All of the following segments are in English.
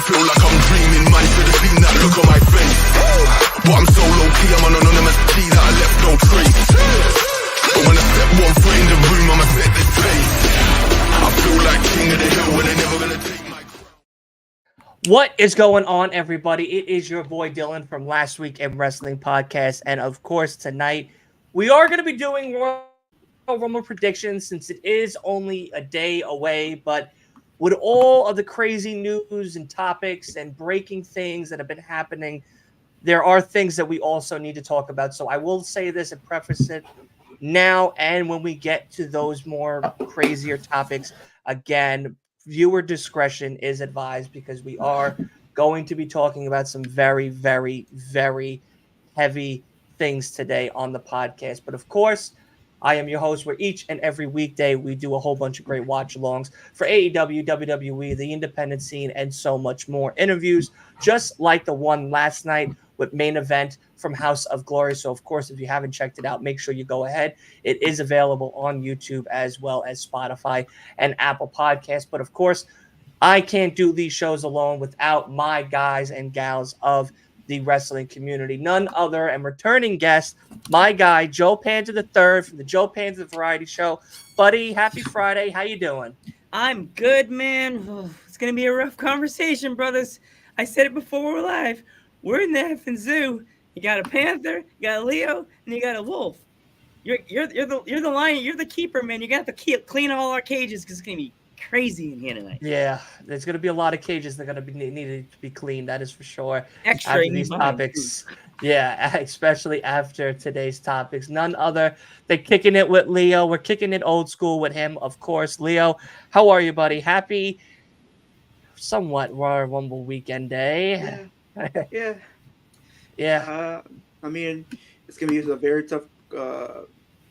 feel like I'm dreaming, man should have seen that look on my face. But I'm so low-key, I'm an anonymous G that I left no trace. But when I step one foot in the room, I'ma set this pace. I feel like king of the hill when they're never gonna take my crown. What is going on, everybody? It is your boy Dylan from Last Week in Wrestling Podcast. And of course, tonight we are going to be doing Royal Rumble predictions since it is only a day away. But with all of the crazy news and topics and breaking things that have been happening, there are things that we also need to talk about. So I will say this and preface it now and when we get to those more crazier topics. Again, viewer discretion is advised because we are going to be talking about some very, very, very heavy things today on the podcast. But of course, I am your host, where each and every weekday we do a whole bunch of great watch-alongs for AEW, WWE, the independent scene, and so much more. Interviews just like the one last night with Main Event from House of Glory. So, of course, if you haven't checked it out, make sure you go ahead. It is available on YouTube as well as Spotify and Apple Podcasts. But, of course, I can't do these shows alone without my guys and gals of the wrestling community. None other and returning guest, my guy, Joe Panza III from the Joe Panza Variety Show. Buddy, happy Friday. How you doing? I'm good, man. Oh, it's going to be a rough conversation, brothers. I said it before we were live. We're in the effing zoo. You got a panther, you got a Leo, and you got a wolf. You're the lion. You're the keeper, man. You got to clean all our cages because it's going to be crazy in here tonight. Yeah, there's going to be a lot of cages that are going to be needed to be cleaned. That is for sure. Extra after these topics. Yeah, especially after today's topics. None other than kicking it with Leo. We're kicking it old school with him, of course. Leo, how are you, buddy? Happy, somewhat Royal Rumble weekend day. Yeah. I mean, it's going to be a very tough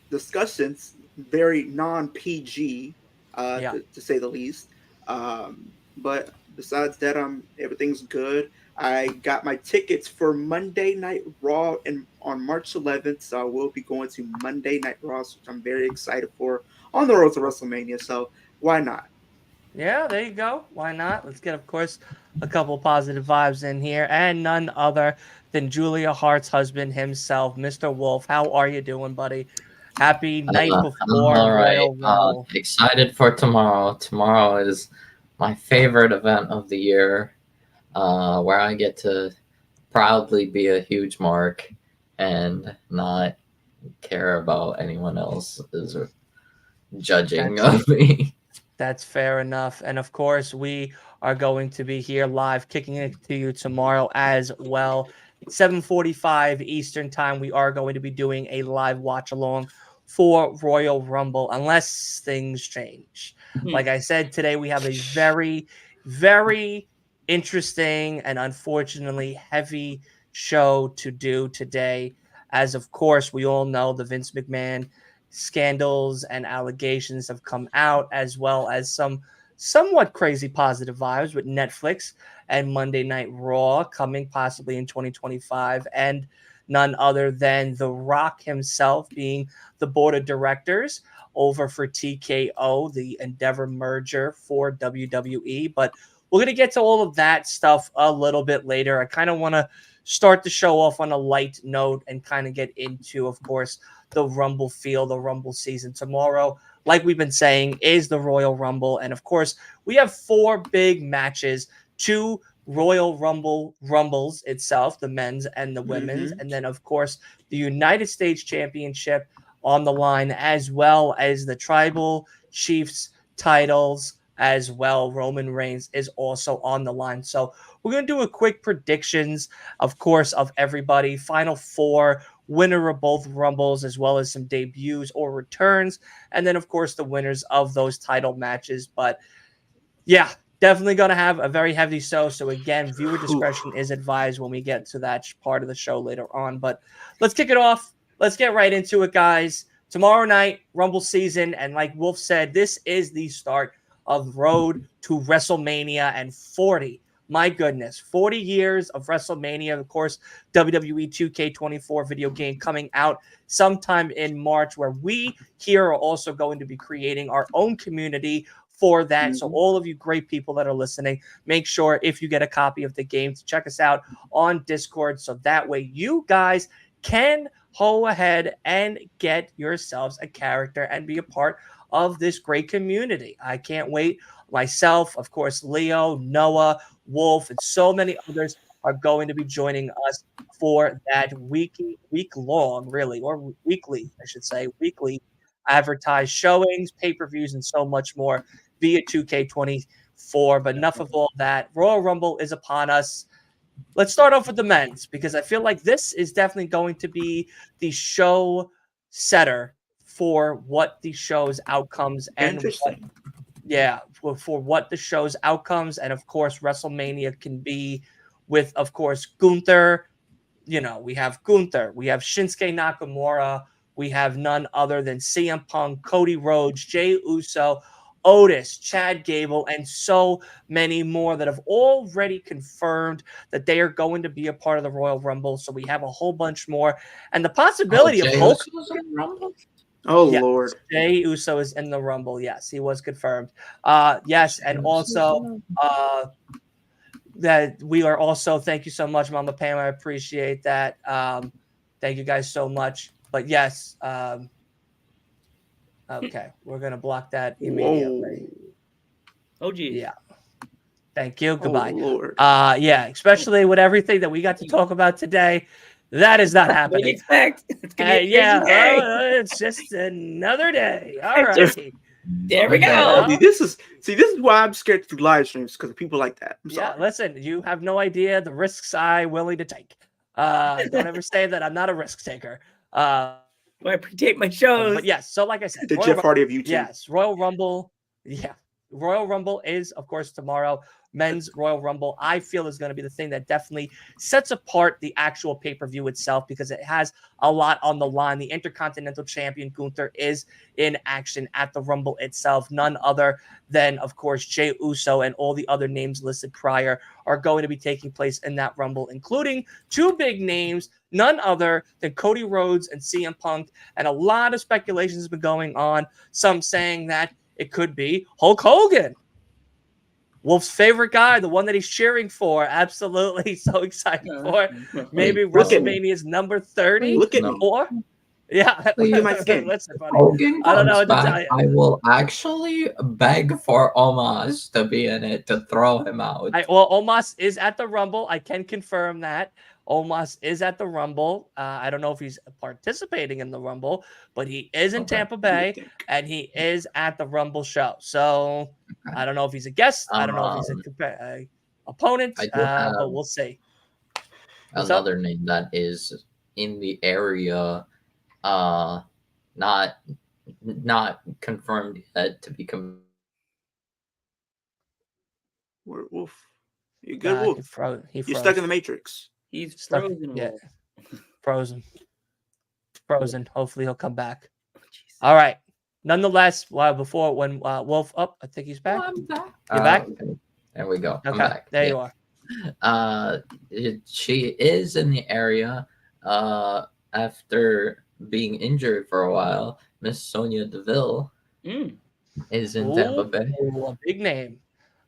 discussions, very non-PG, to say the least. But besides that, everything's good. I got my tickets for Monday Night Raw on March 11th, so I will be going to Monday Night Raw, which I'm very excited for, on the road to WrestleMania. So why not? Yeah, there you go. Why not? Let's get, of course, a couple positive vibes in here. And none other than Julia Hart's husband himself, Mr. Wolf. How are you doing, buddy? Happy night before Royal Rumble. Excited for tomorrow. Tomorrow is my favorite event of the year, where I get to proudly be a huge mark and not care about anyone else's judging of me. That's fair enough. And of course, we are going to be here live, kicking it to you tomorrow as well. 7:45 Eastern time, we are going to be doing a live watch along for Royal Rumble, unless things change. Like I said, today we have a very, very interesting and unfortunately heavy show to do today. As of course, we all know the Vince McMahon scandals and allegations have come out, as well as some somewhat crazy positive vibes with Netflix and Monday Night Raw coming possibly in 2025, and none other than The Rock himself being the board of directors over for TKO, the Endeavor merger for WWE. But we're going to get to all of that stuff a little bit later. I kind of want to start the show off on a light note and kind of get into, of course, the Rumble feel, the Rumble season. Tomorrow, like we've been saying, is the Royal Rumble. And of course, we have 4 big matches, 2 Royal Rumbles itself, the men's and the women's. And then, of course, the United States Championship on the line, as well as the Tribal Chiefs titles as well. Roman Reigns is also on the line. So we're going to do a quick predictions, of course, of everybody. Final 4, winner of both Rumbles, as well as some debuts or returns. And then, of course, the winners of those title matches. But yeah, definitely going to have a very heavy show. So again, viewer discretion is advised when we get to that part of the show later on. But let's kick it off. Let's get right into it, guys. Tomorrow night, Rumble season. And like Wolf said, this is the start of Road to WrestleMania and 40. My goodness, 40 years of WrestleMania. Of course, WWE 2K24 video game coming out sometime in March, where we here are also going to be creating our own community for that. So all of you great people that are listening, make sure if you get a copy of the game to check us out on Discord, so that way you guys can go ahead and get yourselves a character and be a part of this great community. I can't wait. Myself, of course, Leo, Noah, Wolf, and so many others are going to be joining us for that week-long, really, or weekly, I should say, weekly advertised showings, pay-per-views, and so much more via 2K24. But enough of all that. Royal Rumble is upon us. Let's start off with the men's, because I feel like this is definitely going to be the show setter for what the show's outcomes and for what the show's outcomes and of course WrestleMania can be with, of course, Gunther. You know, we have Gunther, we have Shinsuke Nakamura, we have none other than CM Punk, Cody Rhodes, Jey Uso, Otis, Chad Gable, and so many more that have already confirmed that they are going to be a part of the Royal Rumble. So we have a whole bunch more, and the possibility of Hulk. Oh, yeah, Lord. Jey Uso is in the Rumble. Yes, he was confirmed. Yes, and also that we are also, thank you so much, Mama Pam. I appreciate that. Thank you guys so much. But yes, okay, we're going to block that immediately. Oh, geez. Yeah. Thank you. Goodbye. Oh, Lord. Yeah, especially with everything that we got to talk about today. That is not happening. What do you expect? It's gonna be a crazy day. It's just another day. All right. There we Yeah. go. This is why I'm scared to do live streams, because of people like that. I'm Yeah, sorry. listen, you have no idea the risks I'm willing to take. Don't ever say that I'm not a risk taker. I pre-tape my shows. But yes, so like I said, The Royal Jeff Hardy of YouTube. Yes, Royal Rumble. Yeah, Royal Rumble is, of course, tomorrow. Men's Royal Rumble, I feel, is going to be the thing that definitely sets apart the actual pay-per-view itself, because it has a lot on the line. The Intercontinental Champion Gunther is in action at the Rumble itself. None other than, of course, Jey Uso and all the other names listed prior are going to be taking place in that Rumble, including two big names, none other than Cody Rhodes and CM Punk. And a lot of speculation has been going on, some saying that it could be Hulk Hogan, Wolf's favorite guy, the one that he's cheering for. Absolutely. So excited for. Maybe WrestleMania's number 30. Look at or yeah. Look at my skin. Listen, buddy. Hogan I don't know comes what to tell back, you. I will actually beg for Omos to be in it to throw him out. Well, Omos is at the Rumble. I can confirm that. Omos is at the Rumble. I don't know if he's participating in the Rumble, but he is in Tampa Bay, and he is at the Rumble show. So I don't know if he's a guest. I don't know if he's a opponent, but we'll see. Another name that is in the area, not confirmed yet to be Wolf. You good, Wolf? You're stuck in the Matrix. He's Stuck, frozen. yeah. Frozen. Hopefully he'll come back. Oh, all right. Nonetheless, before when Wolf up, I think he's back. I'm back. You're back? Okay. There we go. Okay, I'm back. there you are. She is in the area after being injured for a while. Miss Sonya Deville is in Tampa Bay. A big name.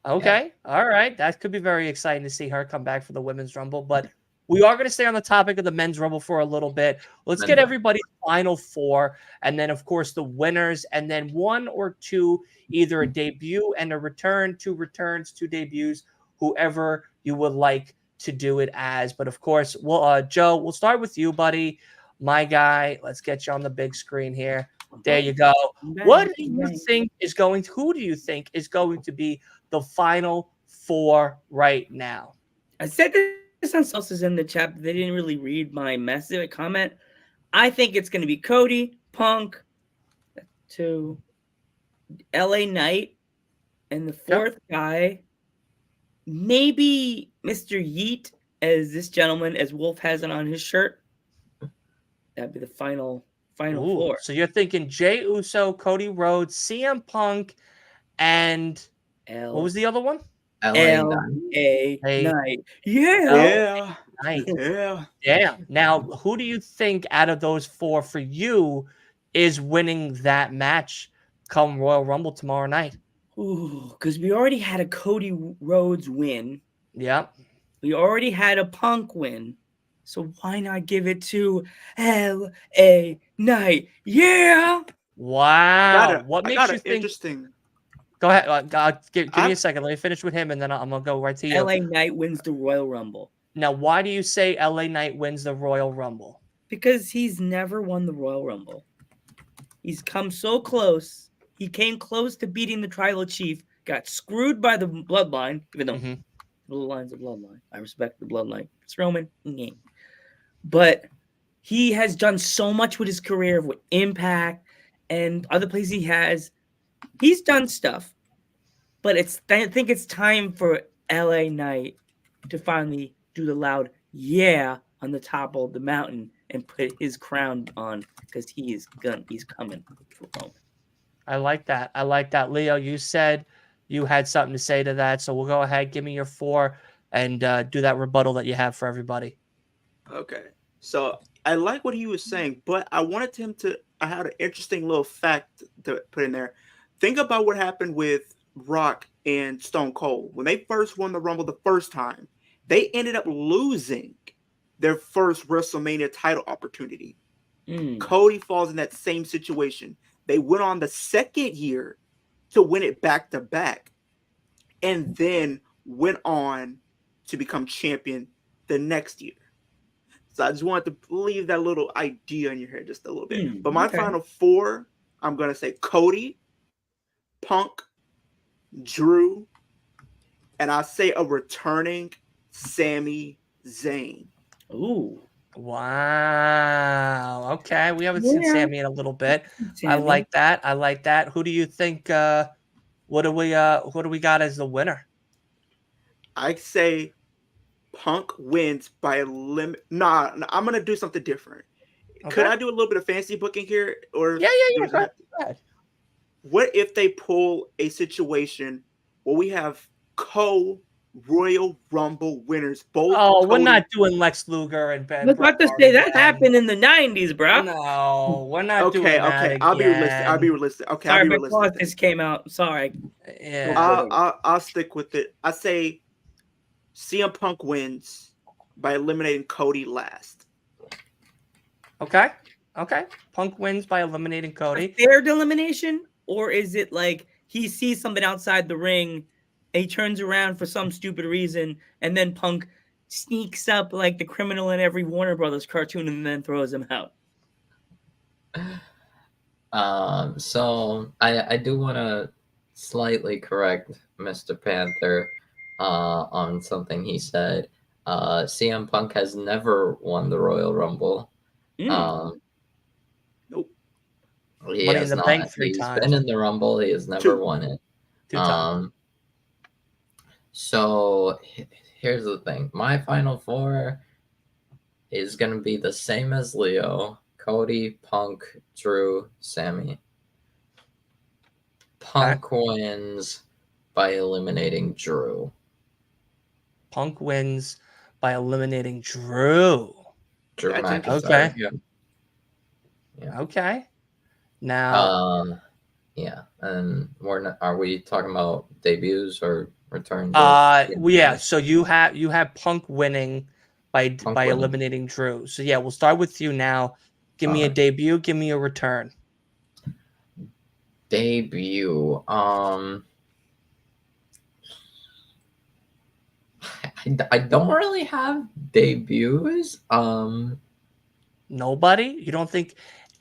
Okay. Yeah. All right. That could be very exciting to see her come back for the Women's Rumble. But we are going to stay on the topic of the Men's Rumble for a little bit. Let's get everybody's final four, and then, of course, the winners, and then one or two, either a debut and a return, two returns, two debuts, whoever you would like to do it as. But, of course, Joe, we'll start with you, buddy. My guy, let's get you on the big screen here. There you go. What do you think is going to, who do you think is going to be the final four right now? I said this on Celsius in the chat, but they didn't really read my message comment. I think it's going to be Cody, Punk, to LA Knight, and the fourth guy, maybe Mr. Yeet, as this gentleman, as Wolf has it on his shirt. That'd be the final four. So you're thinking Jey Uso, Cody Rhodes, CM Punk, and what was the other one? LA Knight. Yeah. Damn. Now, who do you think out of those four for you is winning that match come Royal Rumble tomorrow night? Ooh, because we already had a Cody Rhodes win. Yep. We already had a Punk win. So why not give it to LA Knight? Yeah. Wow. What I makes got you an think? interesting. Go ahead. Give me a I've- second. Let me finish with him, and then I'm gonna go right to you. LA Knight wins the Royal Rumble. Now, why do you say LA Knight wins the Royal Rumble? Because he's never won the Royal Rumble. He's come so close. He came close to beating the Tribal Chief, got screwed by the Bloodline, even though Mhm. Bloodline's a Bloodline. I respect the Bloodline. It's Roman. But he has done so much with his career, with Impact and other places he has. He's done stuff. But I think it's time for LA Knight to finally do the loud yeah on the top of the mountain and put his crown on because he's coming for Roman. I like that. I like that. Leo, you said you had something to say to that, so we'll go ahead. Give me your 4 and do that rebuttal that you have for everybody. Okay. So I like what he was saying, but I wanted him to. I had an interesting little fact to put in there. Think about what happened with Rock and Stone Cold when they first won the Rumble the first time. They ended up losing their first WrestleMania title opportunity. Cody falls in that same situation. They went on the second year to win it back to back, and then went on to become champion the next year. So I just wanted to leave that little idea in your head just a little bit. But my final 4, I'm going to say Cody, Punk, Drew, and I say a returning Sami Zayn. Ooh. Wow. Okay. We haven't seen Sami in a little bit. Sami. I like that. I like that. Who do you think what do we got as the winner? I say Punk wins by a limit. Nah, I'm gonna do something different. Okay. Could I do a little bit of fancy booking here? Or Yeah. Go ahead. What if they pull a situation where we have Royal Rumble winners? Both. Oh, we're not doing Lex Luger and Ben. I was about to say that happened in the 90s, bro. No, we're not doing that. Okay, I'll be realistic. Okay, sorry, I'll be my realistic. just came out. Sorry. Yeah. I'll stick with it. I say CM Punk wins by eliminating Cody last. Okay. Punk wins by eliminating Cody. A fair elimination, or is it like he sees something outside the ring, and he turns around for some stupid reason, and then Punk sneaks up like the criminal in every Warner Brothers cartoon, and then throws him out? So I do want to slightly correct Mr. Panther on something he said. CM Punk has never won the Royal Rumble. Nope. He Money has in the not. Bank 3 He's times. been in the Rumble. He has never 2. won it. 2 times. So here's the thing. My final 4 is going to be the same as Leo. Cody, Punk, Drew, Sami. Punk wins by eliminating Drew. Punk wins by eliminating Drew. Drew That's McIntyre. interesting. Yeah. Okay. Now, yeah, and are we talking about debuts or returns? yeah. So you have Punk winning by eliminating Drew. So yeah, we'll start with you now. Give me a debut. Give me a return. Debut. I don't really have debuts. Nobody? You don't think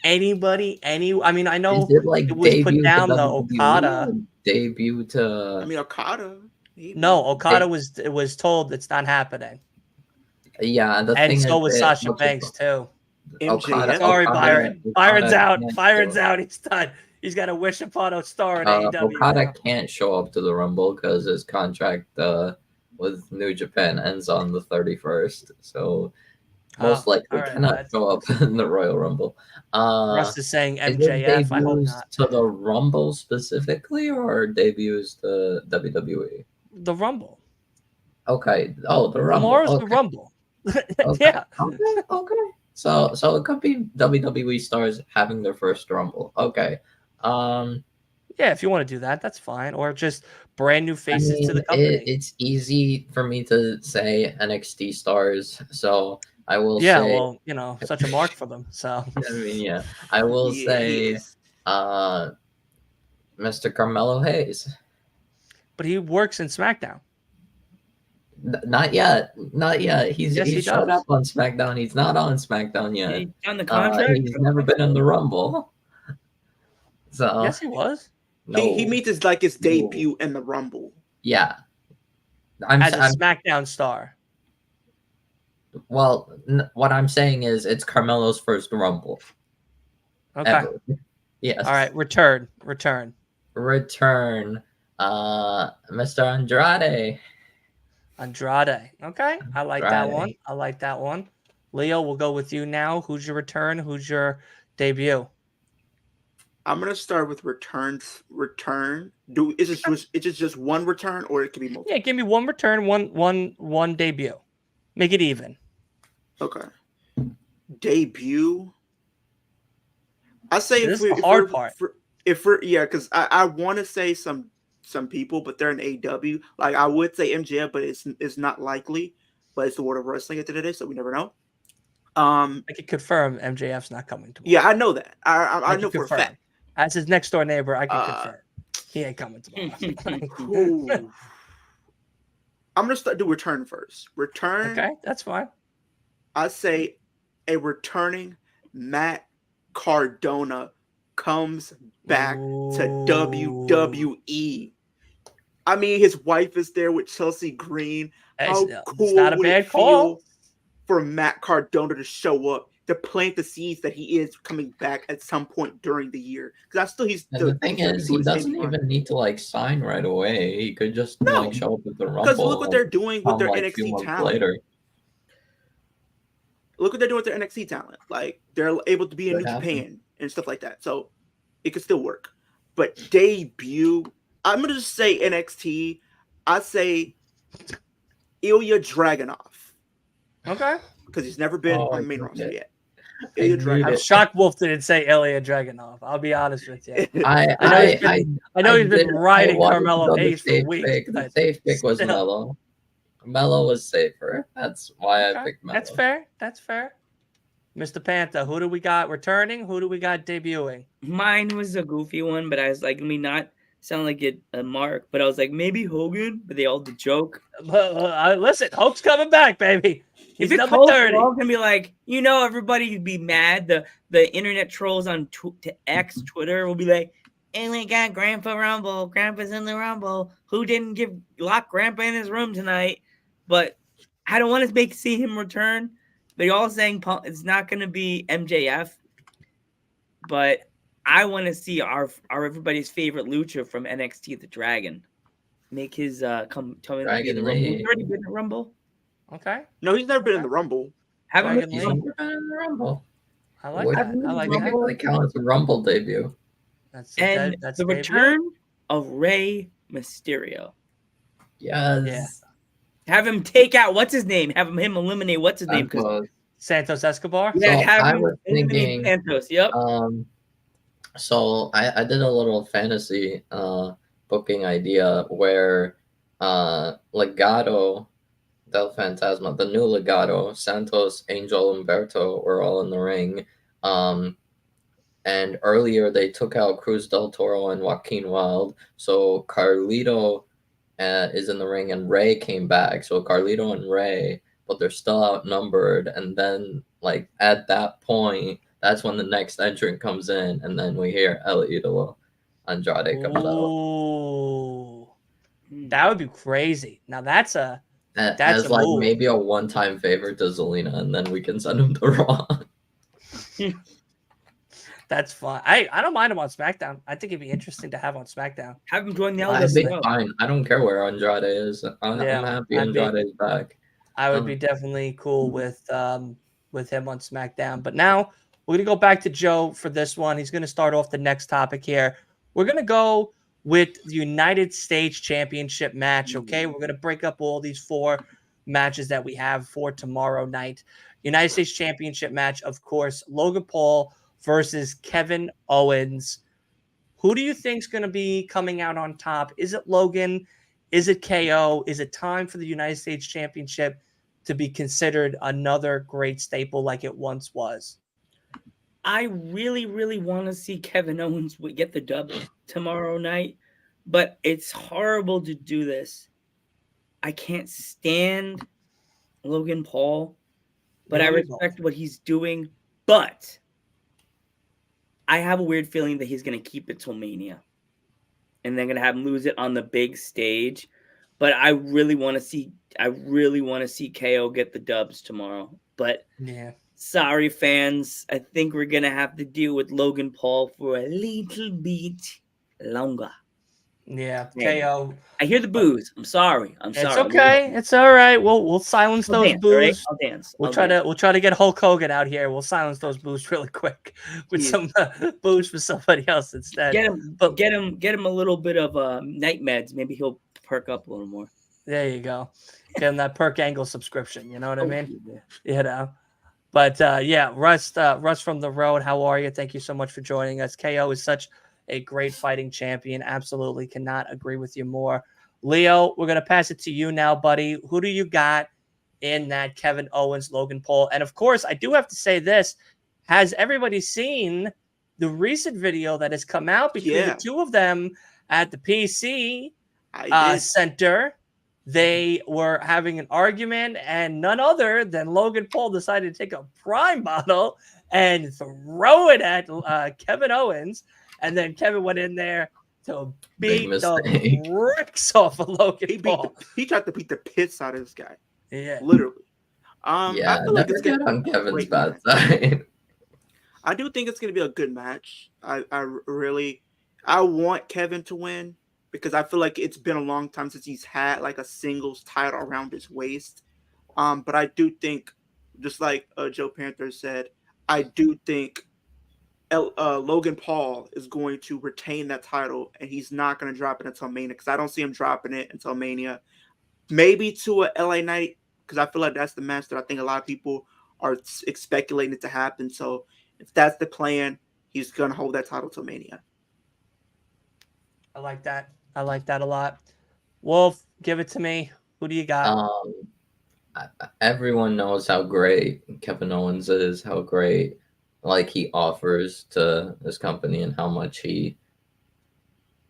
anybody? I mean, I know Is it like it was put down to though. Okada. Debut to. I mean, Okada. No, Okada was told it's not happening. Yeah, and so was Sasha Banks too. MJF. Sorry, Byron. Byron's out. Byron's out. He's done. He's got to wish upon a star in AEW. Okada can't show up to the Rumble because his contract with New Japan ends on the 31st. So most likely cannot show up in the Royal Rumble. Russ is saying MJF. I hope not. To the Rumble specifically, or debuts to WWE? The Rumble. Okay. Oh, the Rumble. Tomorrow's the Rumble. Okay. Yeah. Okay. So it could be WWE stars having their first Rumble. Okay. Yeah, if you want to do that, that's fine. Or just brand new faces to the company. It's easy for me to say NXT stars, so I will Yeah, say. well, such a mark for them. So I mean, yeah, I will Yeah, he say, is. Mr. Carmelo Hayes. but he works in SmackDown. Not yet, not yet. He's Yes, he showed does. up on SmackDown. He's not on SmackDown yet. He on the contract. He's never been in the Rumble. So Yes, he was. no, He meets his debut in the Rumble. yeah. As a SmackDown star. Well, what I'm saying is it's Carmelo's first Rumble. Okay. Ever. Yes. All right. Return. Return. Mr. Andrade. Okay. I like that one. Andrade. I like that one. Leo, we'll go with you now. Who's your return? Who's your debut? I'm gonna start with return. Is it just one return, or it could be multiple? Yeah, give me one return, one debut. Make it even. Okay. Debut. I say This is the hard part. Because I want to say some people, but they're in AEW. Like I would say MJF, but it's not likely. But it's the world of wrestling at the end of the day, so we never know. I can confirm MJF's not coming tomorrow. Yeah, I know that. I know for a confirm. fact. As his next door neighbor, I can confirm he ain't coming tomorrow. Ooh. I'm gonna do return first. Return. Okay, that's fine. I say a returning Matt Cardona comes back to WWE. I mean, his wife is there with Chelsea Green. How cool it's not a would bad it feel call for Matt Cardona to show up to plant the seeds that he is coming back at some point during the year? Because the thing is, he doesn't even need to sign right away. He could just show up at the Rumble. Because look what they're doing with their NXT talent. Later. Look what they're doing with their NXT talent. Like they're able to be in New Japan and stuff like that. So it could still work. But debut, I'm gonna just say NXT. I say Ilya Dragunov. Okay. Because he's never been on the main roster yet. I'm shocked Wolf didn't say Ilya Dragunov. I'll be honest with you. I know he's been riding Carmelo Hayes for weeks. The safe pick was Melo. Melo was safer. That's why I picked Melo. That's fair. Mr. Panther, who do we got returning? Who do we got debuting? Mine was a goofy one, but I was like, let me not sound like a mark, but I was like, maybe Hogan, but they all the joke. Listen, Hope's coming back, baby. He's number 30. We're all gonna be like, everybody would be mad. The internet trolls on Twitter will be like, and we got Grandpa Rumble. Grandpa's in the Rumble. Who didn't lock Grandpa in his room tonight? But I don't want to see him return. They're all saying it's not going to be MJF. But I want to see our everybody's favorite lucha from NXT, the Dragon, make his come in the Rumble. He's already been in the Rumble. Okay. No, he's never been in the Rumble. Haven't been in the Rumble. I like that. I like that. Like count as a Rumble debut. That's the return of Rey Mysterio. Yes. Yeah. Have him take out what's his name. Have him eliminate what's his name. Santos Escobar. Yeah, so have I him was thinking. Santos. Yep. So I did a little fantasy booking idea where Legado del Fantasma, the new Legado, Santos, Angel, Humberto were all in the ring. And earlier they took out Cruz del Toro and Joaquin Wilde. So Carlito is in the ring and Rey came back. So Carlito and Rey, but they're still outnumbered. And then at that point, that's when the next entrant comes in. And then we hear El Idolo Andrade comes out. That would be crazy. Now that's a move. Maybe a one-time favor to Zelina, and then we can send him to Raw. That's fun. I don't mind him on SmackDown. I think it'd be interesting to have on SmackDown. Have him join the I'd be fine. I don't care where Andrade is. I'm happy Andrade is back. I would be definitely cool with him on SmackDown. But now we're gonna go back to Joe for this one. He's gonna start off the next topic here. We're gonna go with the United States Championship match. Okay, we're gonna break up all these 4 matches that we have for tomorrow night. United States Championship match, of course, Logan Paul versus Kevin Owens. Who do you think's going to be coming out on top? Is it Logan? Is it KO? Is it time for the United States Championship to be considered another great staple like it once was? I really, really want to see Kevin Owens get the dub tomorrow night, but it's horrible to do this. I can't stand Logan Paul, but I respect what he's doing. But I have a weird feeling that he's going to keep it till Mania, and they're going to have him lose it on the big stage. But I really want to see KO get the dubs tomorrow. But yeah. Sorry, fans. I think we're going to have to deal with Logan Paul for a little bit longer. Yeah, Man. KO. I hear the boos. I'm sorry. It's okay. It's all right. We'll silence those dance, boos. right? I'll dance. We'll try to get Hulk Hogan out here. We'll silence those boos really quick with some boos for somebody else instead. Get him a little bit of night meds. Maybe he'll perk up a little more. There you go. Get him that Perk Angle subscription. You know what I mean? You know. But yeah, Russ from the road. How are you? Thank you so much for joining us. KO is such a great fighting champion. Absolutely cannot agree with you more. Leo, we're going to pass it to you now, buddy. Who do you got in that Kevin Owens, Logan Paul? And of course, I do have to say this. Has everybody seen the recent video that has come out between the two of them at the PC Center? They were having an argument, and none other than Logan Paul decided to take a Prime bottle and throw it at Kevin Owens. And then Kevin went in there to beat the bricks off of Logan Paul. He tried to beat the piss out of this guy. Yeah. Literally. I feel like it's get on Kevin's bad side. I do think it's going to be a good match. I want Kevin to win because I feel like it's been a long time since he's had like a singles title around his waist. But I do think, just like Joe Panther said, I do think Logan Paul is going to retain that title, and he's not going to drop it until Mania because I don't see him dropping it until Mania. Maybe to a LA Knight because I feel like that's the match that I think a lot of people are speculating it to happen. So if that's the plan, he's going to hold that title till Mania. I like that. I like that a lot. Wolf, give it to me. Who do you got? Everyone knows how great Kevin Owens is, how great like he offers to this company and how much he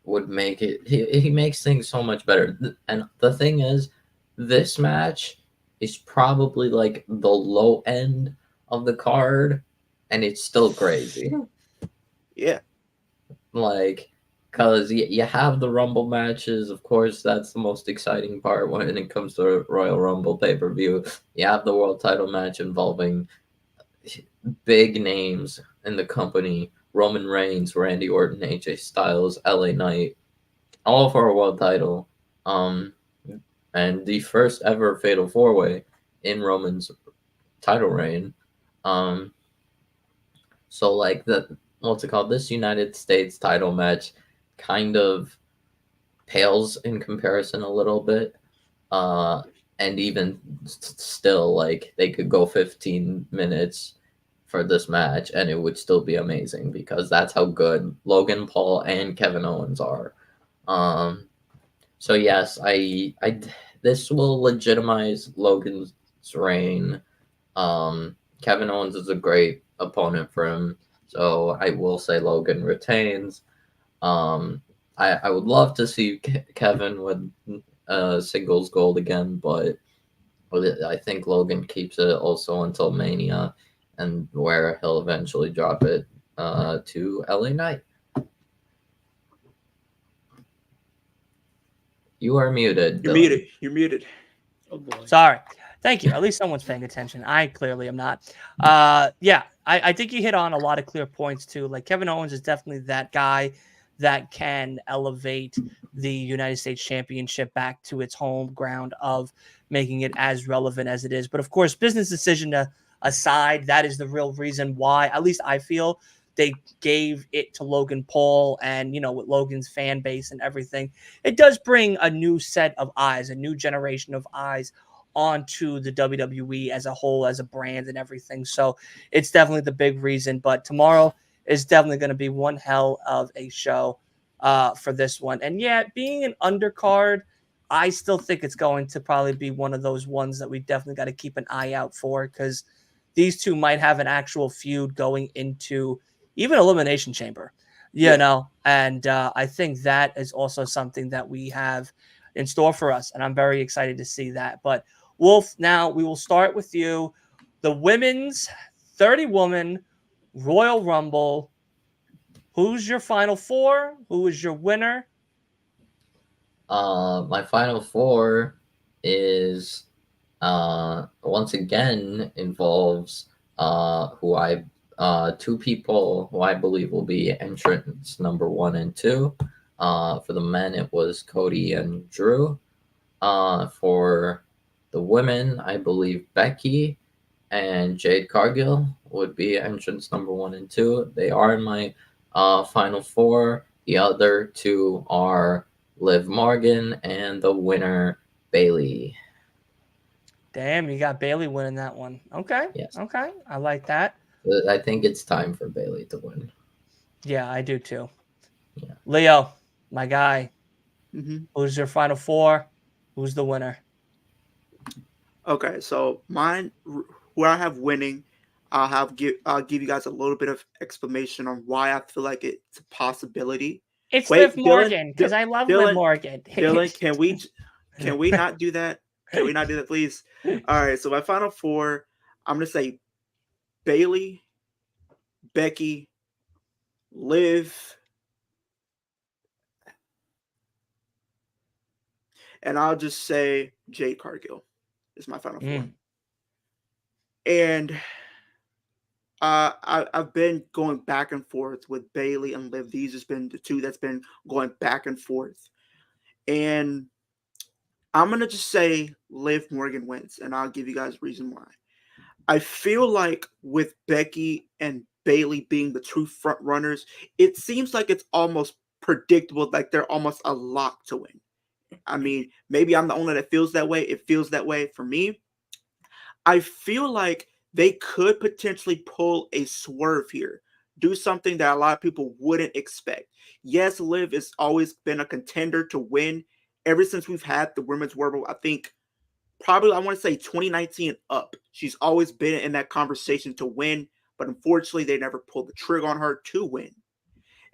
would make it. He makes things so much better. And the thing is, this match is probably like the low end of the card, and it's still crazy. Yeah. Like, because you have the Rumble matches. Of course, that's the most exciting part when it comes to Royal Rumble pay-per-view. You have the world title match involving big names in the company: Roman Reigns, Randy Orton, AJ Styles, LA Knight, all for a world title. And the first ever Fatal 4-Way in Roman's title reign. So like what's it called? This United States title match kind of pales in comparison a little bit. And even still, like, they could go 15 minutes for this match and it would still be amazing because that's how good Logan Paul and Kevin Owens are. So yes, I this will legitimize Logan's reign. Kevin Owens is a great opponent for him, so I will say Logan retains. I would love to see Kevin with singles gold again, but I think Logan keeps it also until Mania, and where he'll eventually drop it to LA Knight. You are muted. You're muted. Oh boy. Sorry. Thank you. At least someone's paying attention. I clearly am not. Yeah, I think you hit on a lot of clear points too. Like, Kevin Owens is definitely that guy that can elevate the United States Championship back to its home ground of making it as relevant as it is. But of course, business decision aside, that is the real reason why, at least I feel, they gave it to Logan Paul. And, you know, with Logan's fan base and everything, it does bring a new set of eyes, a new generation of eyes onto the WWE as a whole, as a brand and everything. So it's definitely the big reason. But tomorrow is definitely going to be one hell of a show. for this one. And yeah, being an undercard, I still think it's going to probably be one of those ones that we definitely got to keep an eye out for, because these two might have an actual feud going into even Elimination Chamber, you know, and I think that is also something that we have in store for us, and I'm very excited to see that. But Wolf, now we will start with you. The women's 30-woman Royal Rumble. Who's your final four? Who is your winner? My final four is once again involves two people who I believe will be entrants number 1 and 2. For the men, it was Cody and Drew. For the women, I believe Becky and Jade Cargill would be entrants number 1 and 2. They are in my final four. The other two are Liv Morgan and the winner Bayley. Damn, you got Bayley winning that one. Okay. Yes. Okay. I like that. I think it's time for Bayley to win. Yeah, I do too. Yeah. Leo, my guy. Mm-hmm. Who's your final four? Who's the winner? Okay, so mine, where I have winning, I'll give you guys a little bit of explanation on why I feel like it's a possibility. It's Liv Morgan, because I love Liv Morgan. Dylan, can we not do that? Can we not do that, please? All right, so my final four, I'm gonna say Bayley, Becky, Liv, and I'll just say Jade Cargill is my final four. And I've been going back and forth with Bayley and Liv. These has been the two that's been going back and forth. And I'm going to just say Liv Morgan wins, and I'll give you guys a reason why. I feel like with Becky and Bayley being the true front runners, it seems like it's almost predictable, like they're almost a lock to win. I mean, maybe I'm the only that feels that way. It feels that way for me. I feel like they could potentially pull a swerve here, do something that a lot of people wouldn't expect. Yes, Liv has always been a contender to win ever since we've had the Women's World Rumble. I think probably, I want to say 2019 up. She's always been in that conversation to win, but unfortunately, they never pulled the trigger on her to win.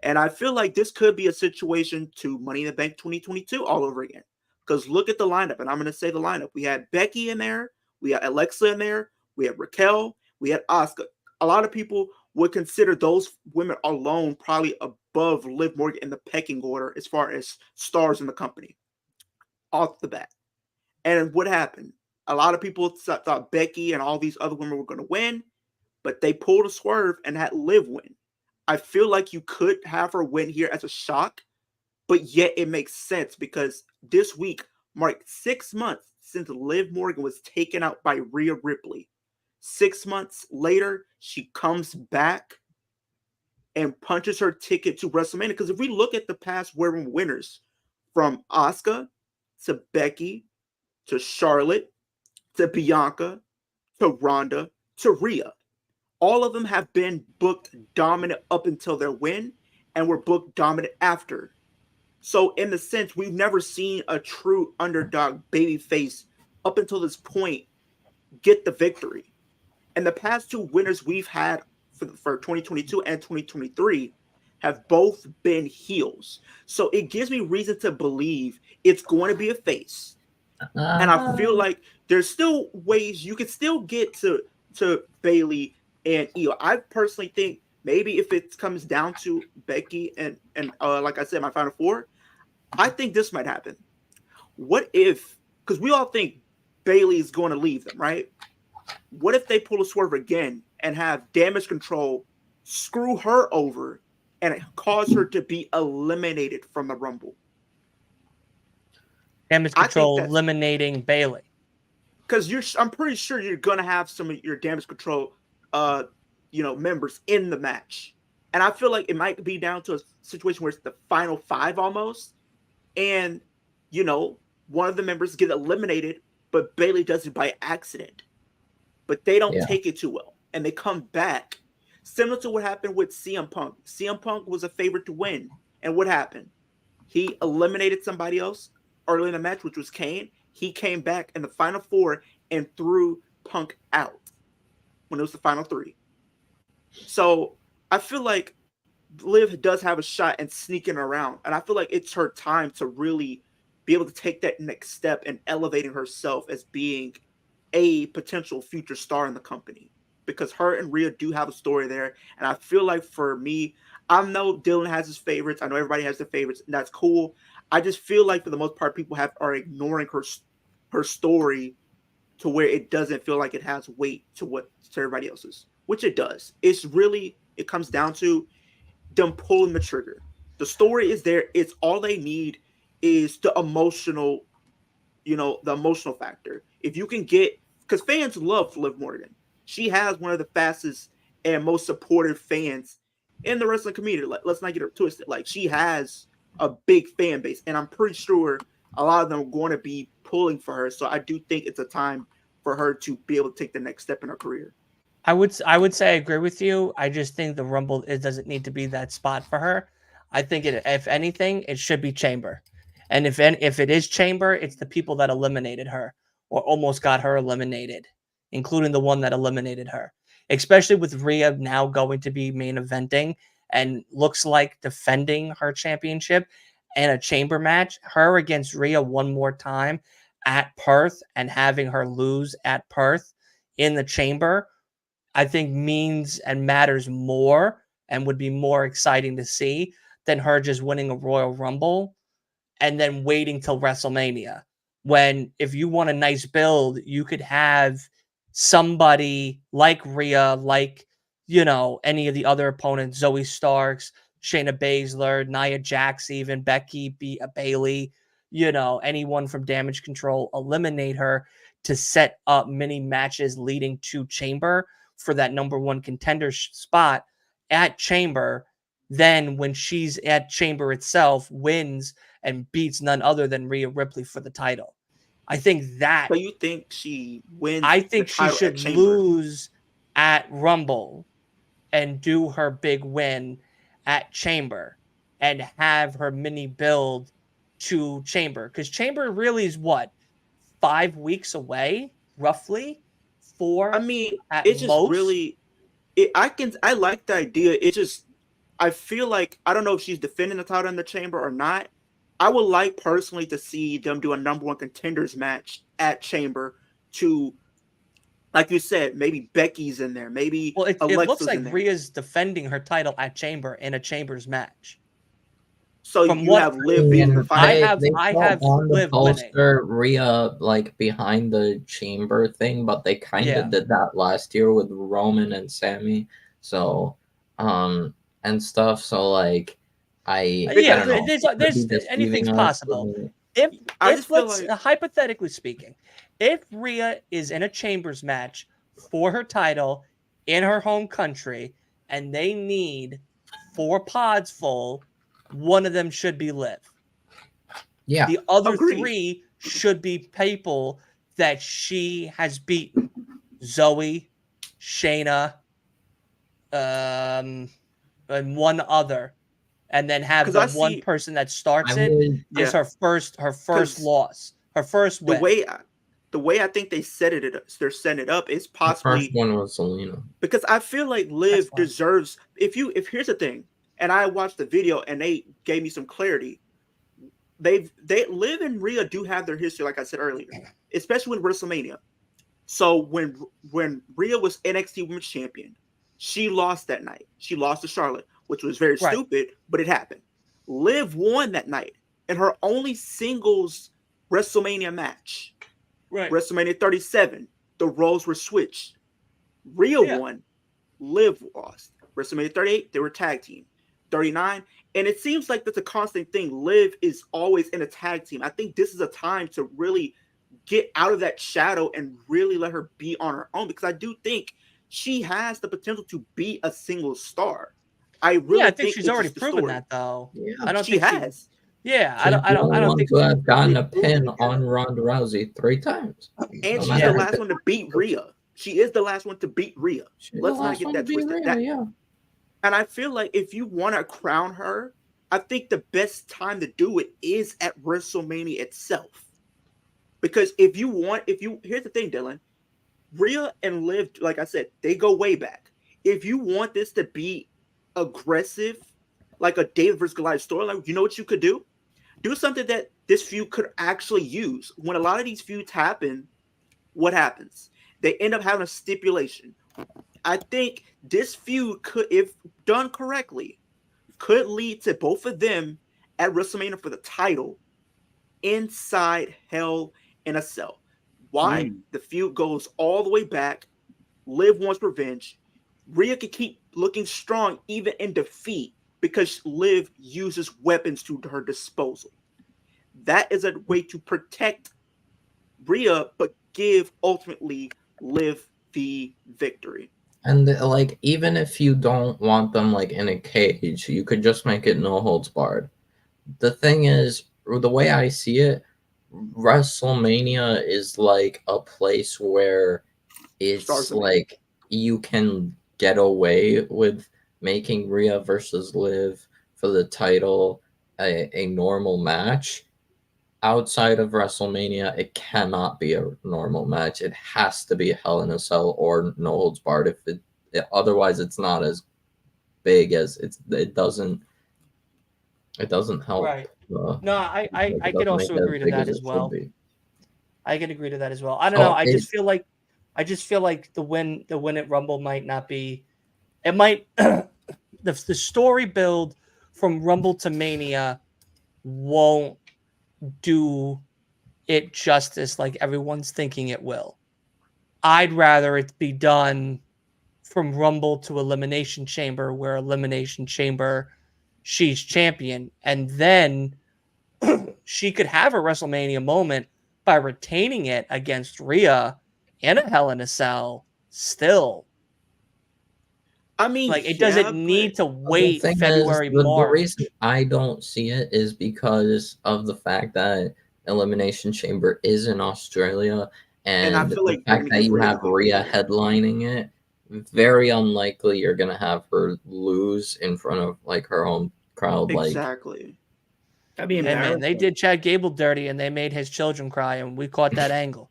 And I feel like this could be a situation to Money in the Bank 2022 all over again. Because look at the lineup, and I'm going to say the lineup. We had Becky in there. We had Alexa in there. We had Raquel. We had Asuka. A lot of people would consider those women alone probably above Liv Morgan in the pecking order as far as stars in the company off the bat. And what happened? A lot of people thought Becky and all these other women were going to win, but they pulled a swerve and had Liv win. I feel like you could have her win here as a shock, but yet it makes sense because this week marked 6 months since Liv Morgan was taken out by Rhea Ripley. 6 months later, she comes back and punches her ticket to WrestleMania. Because if we look at the past women winners, from Asuka to Becky to Charlotte to Bianca to Ronda to Rhea, all of them have been booked dominant up until their win and were booked dominant after. So in the sense, we've never seen a true underdog babyface up until this point get the victory. And the past two winners we've had for 2022 and 2023 have both been heels. So it gives me reason to believe it's going to be a face. And I feel like there's still ways you can still get to Bayley and Io. I personally think maybe if it comes down to Becky and like I said, my final four, I think this might happen. What if, because we all think Bayley is going to leave them, right? What if they pull a swerve again and have Damage Control screw her over and cause her to be eliminated from the Rumble? Damage Control eliminating Bayley. Because I'm pretty sure you're going to have some of your Damage Control members in the match. And I feel like it might be down to a situation where it's the final five almost. And, one of the members get eliminated, but Bayley does it by accident. But they don't take it too well. And they come back. Similar to what happened with CM Punk. CM Punk was a favorite to win. And what happened? He eliminated somebody else early in the match, which was Kane. He came back in the final 4 and threw Punk out when it was the final 3. So I feel like Liv does have a shot and sneaking around, and I feel like it's her time to really be able to take that next step and elevating herself as being a potential future star in the company, because her and Rhea do have a story there. And I feel like for me, I know Dylan has his favorites. I know everybody has their favorites, and that's cool. I just feel like for the most part, people are ignoring her story to where it doesn't feel like it has weight to everybody else's, which it does. It comes down to them pulling the trigger. The story is there. It's all they need is the emotional factor. If you can because fans love Liv Morgan. She has one of the fastest and most supportive fans in the wrestling community. Let's not get her twisted. Like, she has a big fan base, and I'm pretty sure a lot of them are going to be pulling for her. So I do think it's a time for her to be able to take the next step in her career. I would say I agree with you. I just think the Rumble, it doesn't need to be that spot for her. I think if anything, it should be Chamber. And if it is Chamber, it's the people that eliminated her or almost got her eliminated, including the one that eliminated her. Especially with Rhea now going to be main eventing and looks like defending her championship and a Chamber match, her against Rhea one more time at Perth and having her lose at Perth in the Chamber, I think means and matters more and would be more exciting to see than her just winning a Royal Rumble and then waiting till WrestleMania. When if you want a nice build, you could have somebody like Rhea, like, any of the other opponents, Zoe Starks, Shayna Baszler, Nia Jax, even Becky, Bayley, anyone from Damage Control, eliminate her to set up mini matches leading to Chamber for that number one contender spot at Chamber. Then when she's at Chamber itself, wins and beats none other than Rhea Ripley for the title. I think that. So you think she wins? I think she should lose at Rumble and do her big win at Chamber and have her mini build to Chamber, because Chamber really is 5 weeks away, roughly. 4. I mean, at it's just most. Really. I like the idea. It just, I feel like, I don't know if she's defending the title in the Chamber or not. I would like personally to see them do a number one contenders match at Chamber to, like you said, maybe Becky's in there, maybe it looks like Rhea's defending her title at Chamber in a Chambers match. So have Liv being the final. I have on the Liv poster Rhea behind the Chamber thing, but they kind of did that last year with Roman and Sammy. So and stuff. So I don't know. There's anything's possible. Hypothetically speaking, if Rhea is in a Chambers match for her title in her home country and they need 4 pods full, one of them should be Liv. Yeah. The other 3 should be people that she has beaten. Zoe, Shayna, and one other. And then have the one person that starts is her first loss, her first win. The way I think they're setting it up is possibly the first one was Selena. Because I feel like Liv deserves. If here's the thing, and I watched the video and they gave me some clarity. They Liv and Rhea do have their history, like I said earlier, especially with WrestleMania. So when Rhea was NXT Women's Champion, she lost that night. She lost to Charlotte, which was very stupid, but it happened. Liv won that night in her only singles WrestleMania match. Right. WrestleMania 37, the roles were switched. Rhea won, Liv lost. WrestleMania 38, they were tag team. 39, and it seems like that's a constant thing. Liv is always in a tag team. I think this is a time to really get out of that shadow and really let her be on her own, because I do think she has the potential to be a single star. I think she's already proven that, though. Yeah, I don't she think has. I don't think to have gotten a pin on Ronda Rousey 3 times. And she's the last one to beat Rhea. She is the last one to beat Rhea. Let's not get that twisted. And I feel like if you want to crown her I think the best time to do it is at WrestleMania itself. Because here's the thing, Dylan, Rhea and Liv, like I said, they go way back. If you want this to be aggressive, like a David versus Goliath storyline, you know what you could do? Do something that this feud could actually use. When a lot of these feuds happen, what happens? They end up having a stipulation. I think this feud could, if done correctly, could lead to both of them at WrestleMania for the title inside Hell in a Cell. Why? The feud goes all the way back. Liv wants revenge. Rhea can keep looking strong even in defeat because Liv uses weapons to her disposal. That is a way to protect Rhea, but give ultimately Liv the victory. And like, even if you don't want them like in a cage, you could just make it no holds barred. The thing is, the way I see it, WrestleMania is like a place where it's like you can get away with making Rhea versus Liv for the title a normal match. Outside of WrestleMania, it cannot be a normal match. It has to be Hell in a Cell or no holds barred. If otherwise, it's not as big as it doesn't help. Right. No, I could also agree to that as well. I can agree to that as well. I don't know. I just feel like the win at Rumble might not be. It might the story build from Rumble to Mania won't do it justice like everyone's thinking it will. I'd rather it be done from Rumble to Elimination Chamber, where Elimination Chamber, she's champion, and then she could have a WrestleMania moment by retaining it against Rhea in a Hell in a Cell still. I mean, like, it doesn't need to wait February, March. The reason I don't see it is because of the fact that Elimination Chamber is in Australia, and I feel the fact that you have Rhea headlining it, very unlikely you're gonna have her lose in front of like her home crowd. Exactly. That'd be embarrassing. Hey man, they did Chad Gable dirty, and they made his children cry, and we caught that angle.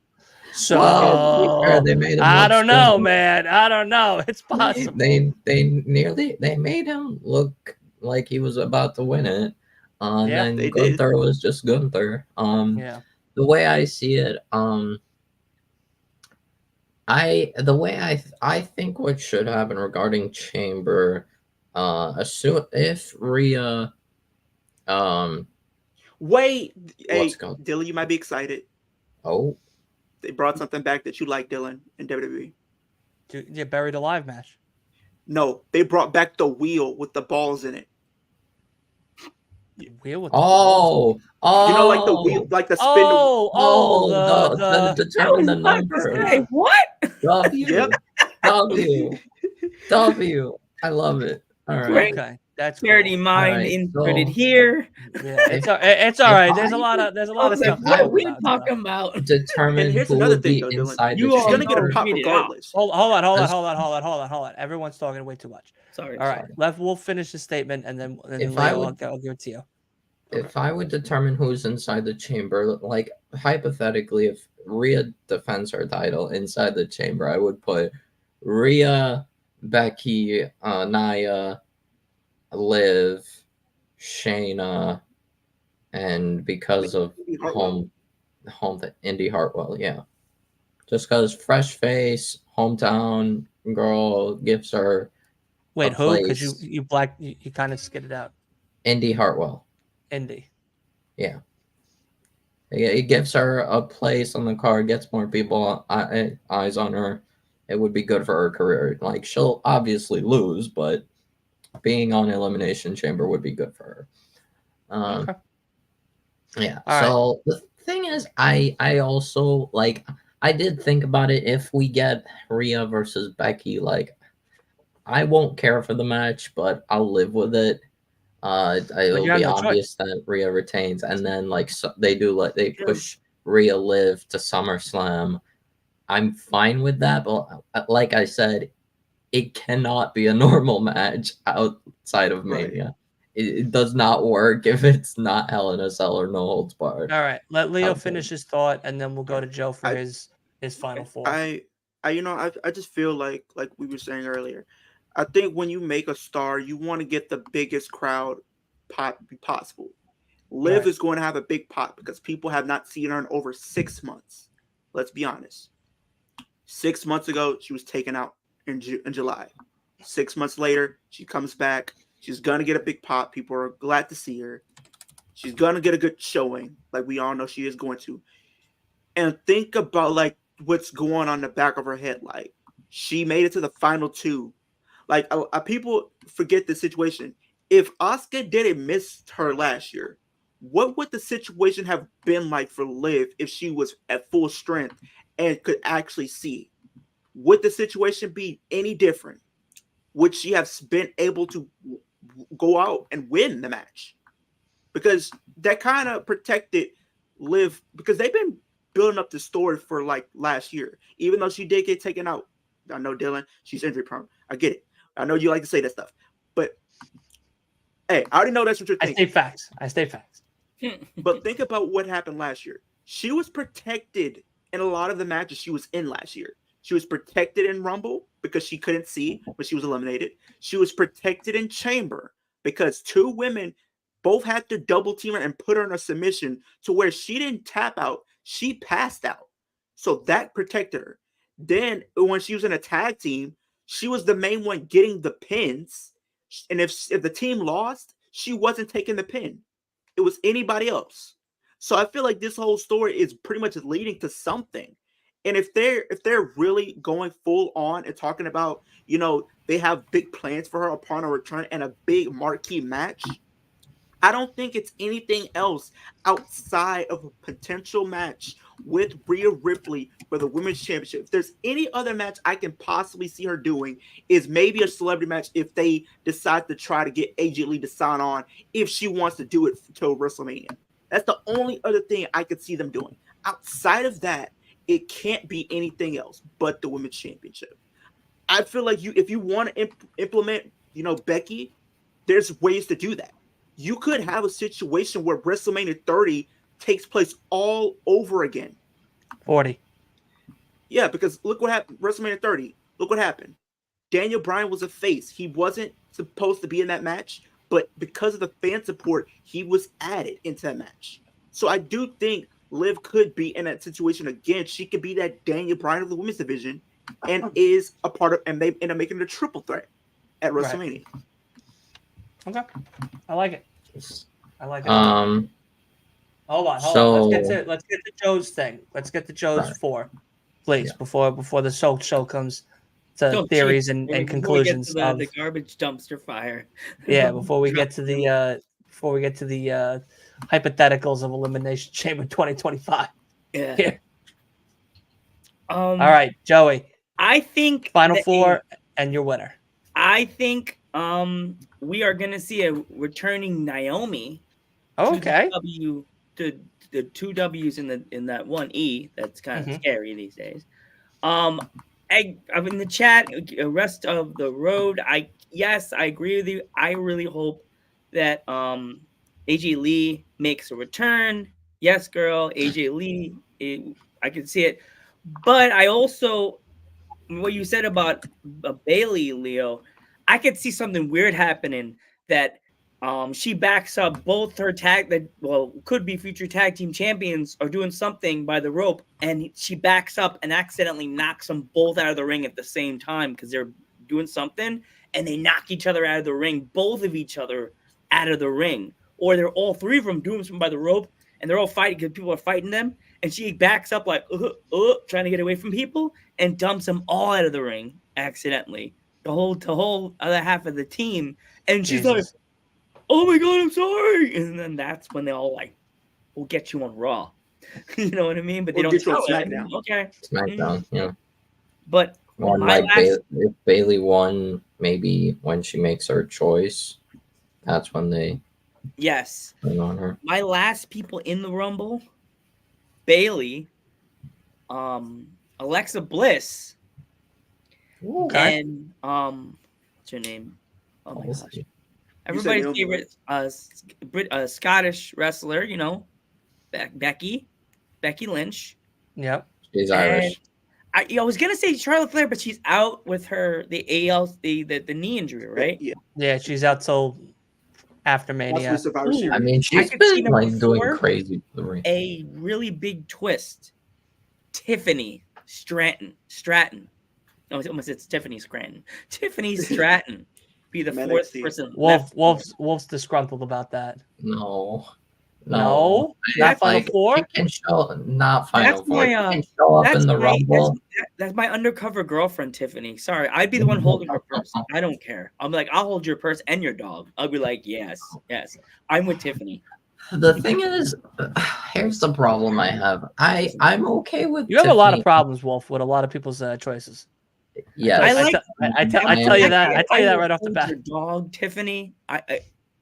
So they made him I don't know, man. I don't know. It's possible. They made him look like he was about to win it. And then Gunther was just Gunther. The way I see it, I think what should happen regarding Chamber, if Rhea, wait, hey, Dylan, you might be excited. Oh. They brought something back that you like, Dylan, in WWE. Yeah, Buried Alive match. No, they brought back the wheel with the balls in it. Wheel with balls? You know, like the wheel, like the spin. Determine the number. Hey, what? W. I love it. All right. Okay. That's Dirty cool. mind inserted here. Yeah, it's all right. There's a lot of stuff. What are we talking about? Determine here's who another would thing, be though, inside Dylan. You're gonna get a pop regardless. Hold on. Everyone's talking way too much. Sorry. All right, we'll finish the statement, and then I'll give it to you. If I would determine who's inside the chamber, like hypothetically, if Rhea defends her title inside the chamber, I would put Rhea, Becky, Nia, Liv, Shayna, and because of home Indy Hartwell, yeah. Just because fresh face, hometown girl gives her. Wait, who? Because you kind of skidded out. Indy Hartwell. Indy. Yeah. It gives her a place on the card, gets more people eyes on her. It would be good for her career. Like, she'll obviously lose, but being on Elimination Chamber would be good for her. Okay. Yeah. So the thing is, I also like. I did think about it. If we get Rhea versus Becky, like, I won't care for the match, but I'll live with it. It'll be obvious that Rhea retains, and then like they push Rhea Liv to SummerSlam. I'm fine with that, but like I said, it cannot be a normal match outside of Mania. it does not work if it's not Hell in a Cell or No Holds Barred. All right, let Leo Okay. finish his thought, and then we'll go to Joe for his final four. I just feel like we were saying earlier. I think when you make a star, you want to get the biggest crowd possible. Liv is going to have a big pop because people have not seen her in over 6 months. Let's be honest. 6 months ago, she was taken out in July. 6 months later, she comes back. She's going to get a big pop. People are glad to see her. She's going to get a good showing, like we all know she is going to. And think about, like, what's going on in the back of her head. Like, she made it to the final two. Like, people forget the situation. If Asuka didn't miss her last year, what would the situation have been like for Liv if she was at full strength and could actually see? Would the situation be any different? Would she have been able to go out and win the match? Because that kind of protected Liv, because they've been building up the story for like last year. Even though she did get taken out, I know, Dylan, she's injury prone. I get it. I know you like to say that stuff, but hey, I already know that's what you're thinking. I stay facts. But think about what happened last year. She was protected in a lot of the matches she was in last year. She was protected in Rumble because she couldn't see when she was eliminated. She was protected in Chamber because two women both had to double team her and put her in a submission to where she didn't tap out. She passed out. So that protected her. Then when she was in a tag team, she was the main one getting the pins. And if the team lost, she wasn't taking the pin. It was anybody else. So I feel like this whole story is pretty much leading to something. And if they're really going full on and talking about, they have big plans for her upon her return and a big marquee match, I don't think it's anything else outside of a potential match with Rhea Ripley for the Women's Championship. If there's any other match I can possibly see her doing is maybe a celebrity match if they decide to try to get AJ Lee to sign on if she wants to do it till WrestleMania. That's the only other thing I could see them doing. Outside of that, it can't be anything else but the Women's Championship. I feel like if you want to implement, Becky, there's ways to do that. You could have a situation where WrestleMania 30 takes place all over again. 40. Yeah, because look what happened. WrestleMania 30. Look what happened. Daniel Bryan was a face. He wasn't supposed to be in that match, but because of the fan support, he was added into that match. So I do think Liv could be in that situation again. She could be that Daniel Bryan of the women's division and is a part of, and they end up making it a triple threat at WrestleMania. Right. Okay. I like it. Hold on. Let's get to Joe's thing. Let's get to Joe's four, please, before the show comes to theories and conclusions of the garbage dumpster fire. Yeah, before we get to the hypotheticals of Elimination Chamber 2025. Yeah. All right, Joey. I think final four and your winner. I think we are going to see a returning Naomi. Okay. The two W's in that one E. That's kind of scary these days. I'm in the chat. Rest of the road. I agree with you. I really hope that AJ Lee makes a return. Yes, girl, AJ Lee. I can see it, but I also what you said about Bayley, Leo. I could see something weird happening that she backs up both her could be future tag team champions are doing something by the rope, and she backs up and accidentally knocks them both out of the ring at the same time because they're doing something, and they knock each other out of the ring, both of each other out of the ring, or they're all three of them doing something by the rope, and they're all fighting because people are fighting them, and she backs up like trying to get away from people and dumps them all out of the ring accidentally. The whole other half of the team, and she's like, "Oh my god, I'm sorry!" And then that's when they all like, "We'll get you on Raw." You know what I mean? But they don't get you on SmackDown. Okay, SmackDown, yeah. But if Bayley won, maybe when she makes her choice, that's when they put on her. My last people in the Rumble: Bayley, Alexa Bliss. Okay. And what's her name? Oh my gosh, Everybody's Naomi, favorite Scottish wrestler, Becky Lynch. Yep. She's And Irish. I was gonna say Charlotte Flair, but she's out with the knee injury, right? Yeah. Yeah, she's out till after Mania. Possibly Survivor Ooh. Series. I mean, she's could see been number like doing 4, crazy for the ring. a really big twist. Tiffany Stratton. No, it's Tiffany Scranton. Tiffany Stratton be the Man, 4th NXT. person. Wolf's disgruntled about that. No. No, I- not Final like, Four. She can show not Final That's Four. my, She can show up in the Rumble. That's my undercover girlfriend, Tiffany. Sorry, I'd be the one holding her purse. I don't care. I'm like, I'll hold your purse and your dog. I'll be like, yes. I'm with Tiffany. The thing is, here's the problem I have. I'm okay with. You have a lot of Tiffany. problems, Wolf, with a lot of people's choices. Yes. I tell you that. I tell you that right off the bat. Your dog, Tiffany.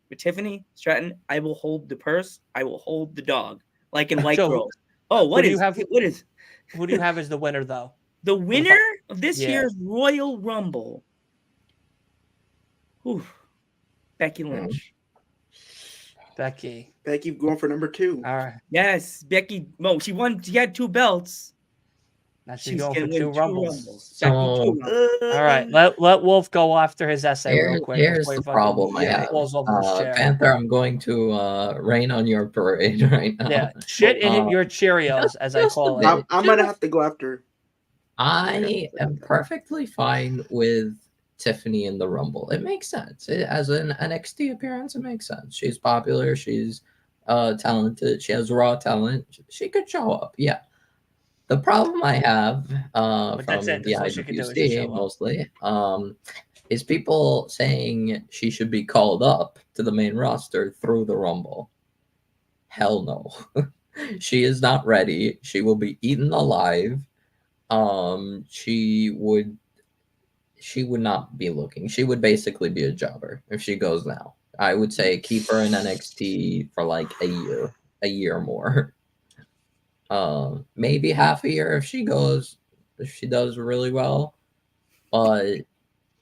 With Tiffany Stratton, I will hold the purse. I will hold the dog, like in White Joe, Girls. Oh, what who do is? you have? What is Who do you have as the winner, though? the winner of this Yeah. year's Royal Rumble? Whew. Becky Lynch. Becky. Becky going for number 2. All right. Yes, Becky. No, she won. She had 2 belts. Now she's She's going for gonna 2 win 2 rumbles. Becky, So- 2 rumbles. All right. Let Wolf go after his essay real quick. Here's before he the fucking problem I have. falls over his chair. Panther, I'm going to rain on your parade right now. Yeah. Shit in your Cheerios, as I call it. I'm gonna have to go after. I am perfectly fine with Tiffany in the Rumble. It makes sense. As an NXT appearance, it makes sense. She's popular. She's talented. She has raw talent. She could show up. Yeah. The problem I have from that's it. the That's all she could do is just show IWC up. mostly is people saying she should be called up to the main roster through the Rumble. Hell no. She is not ready. She will be eaten alive. She would not be looking. She would basically be a jobber if she goes now. I would say keep her in NXT for like a year more. Maybe half a year if she does really well, but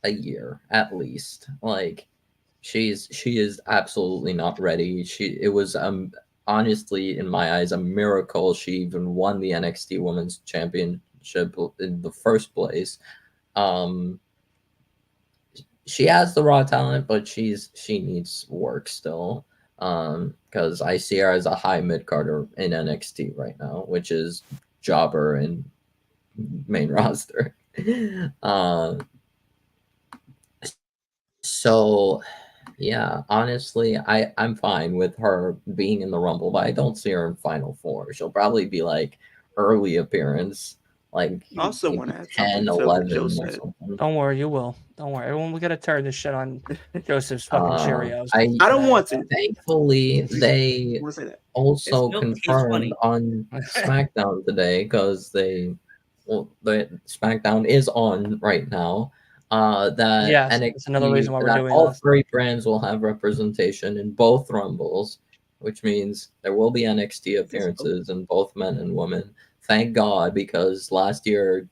a year at least. Like she is absolutely not ready. It was honestly in my eyes a miracle she even won the NXT Women's Championship in the first place. She has the raw talent, but she needs work still. Because I see her as a high mid-carder in NXT right now, which is jobber and main roster. So yeah, honestly, I'm fine with her being in the Rumble, but I don't see her in Final Four. She'll probably be like early appearance, like I also maybe want to add 10, something. 11 Joe or said. something. Don't worry, you will. Don't worry. Everyone will get a turn this shit on Joseph's fucking Cheerios. I don't want to. Thankfully, they I want to say that. also It's milk tastes confirmed funny. on SmackDown today because the SmackDown is on right now. That Yes, NXT, that's another reason why we're that doing all this. 3 brands will have representation in both Rumbles, which means there will be NXT appearances in both men and women. Thank God, because last year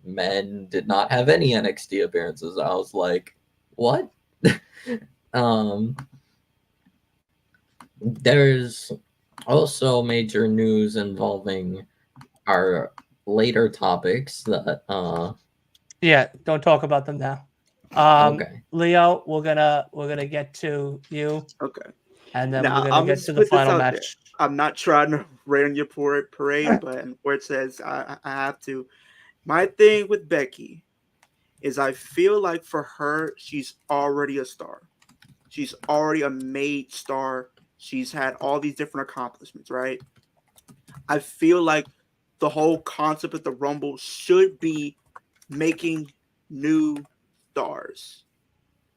men did not have any NXT appearances. I was like, what? There's also major news involving our later topics that Yeah, don't talk about them now. okay. Leo, we're gonna get to you, Okay. and then Now, we're I'm gonna gonna get to the split this final out match. I'm not trying to rain on your parade, but where it says I have to. My thing with Becky is I feel like for her, she's already a star. She's already a made star. She's had all these different accomplishments, right? I feel like the whole concept of the Rumble should be making new stars.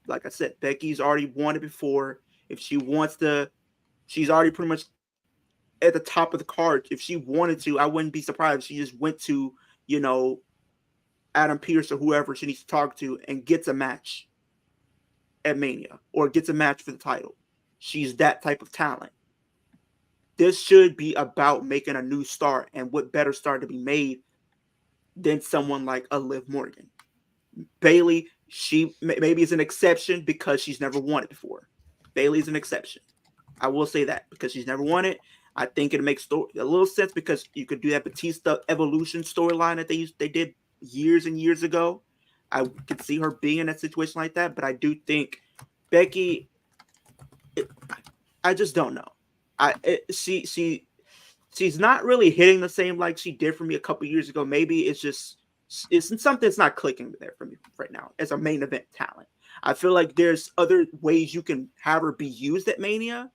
Like I said, Becky's already won it before. If she wants to, she's already pretty much at the top of the card. If she wanted to, I wouldn't be surprised if she just went to, Adam Pearce or whoever she needs to talk to and gets a match at Mania or gets a match for the title. She's that type of talent. This should be about making a new star, and what better star to be made than someone like a Liv Morgan. Bayley, she maybe is an exception because she's never won it before. Bailey's an exception. I will say that because she's never won it. I think it makes a little sense because you could do that Batista Evolution storyline that they did years and years ago. I could see her being in a situation like that, but I do think Becky. I just don't know. She's not really hitting the same like she did for me a couple years ago. Maybe it's something that's not clicking there for me right now as a main event talent. I feel like there's other ways you can have her be used at Mania,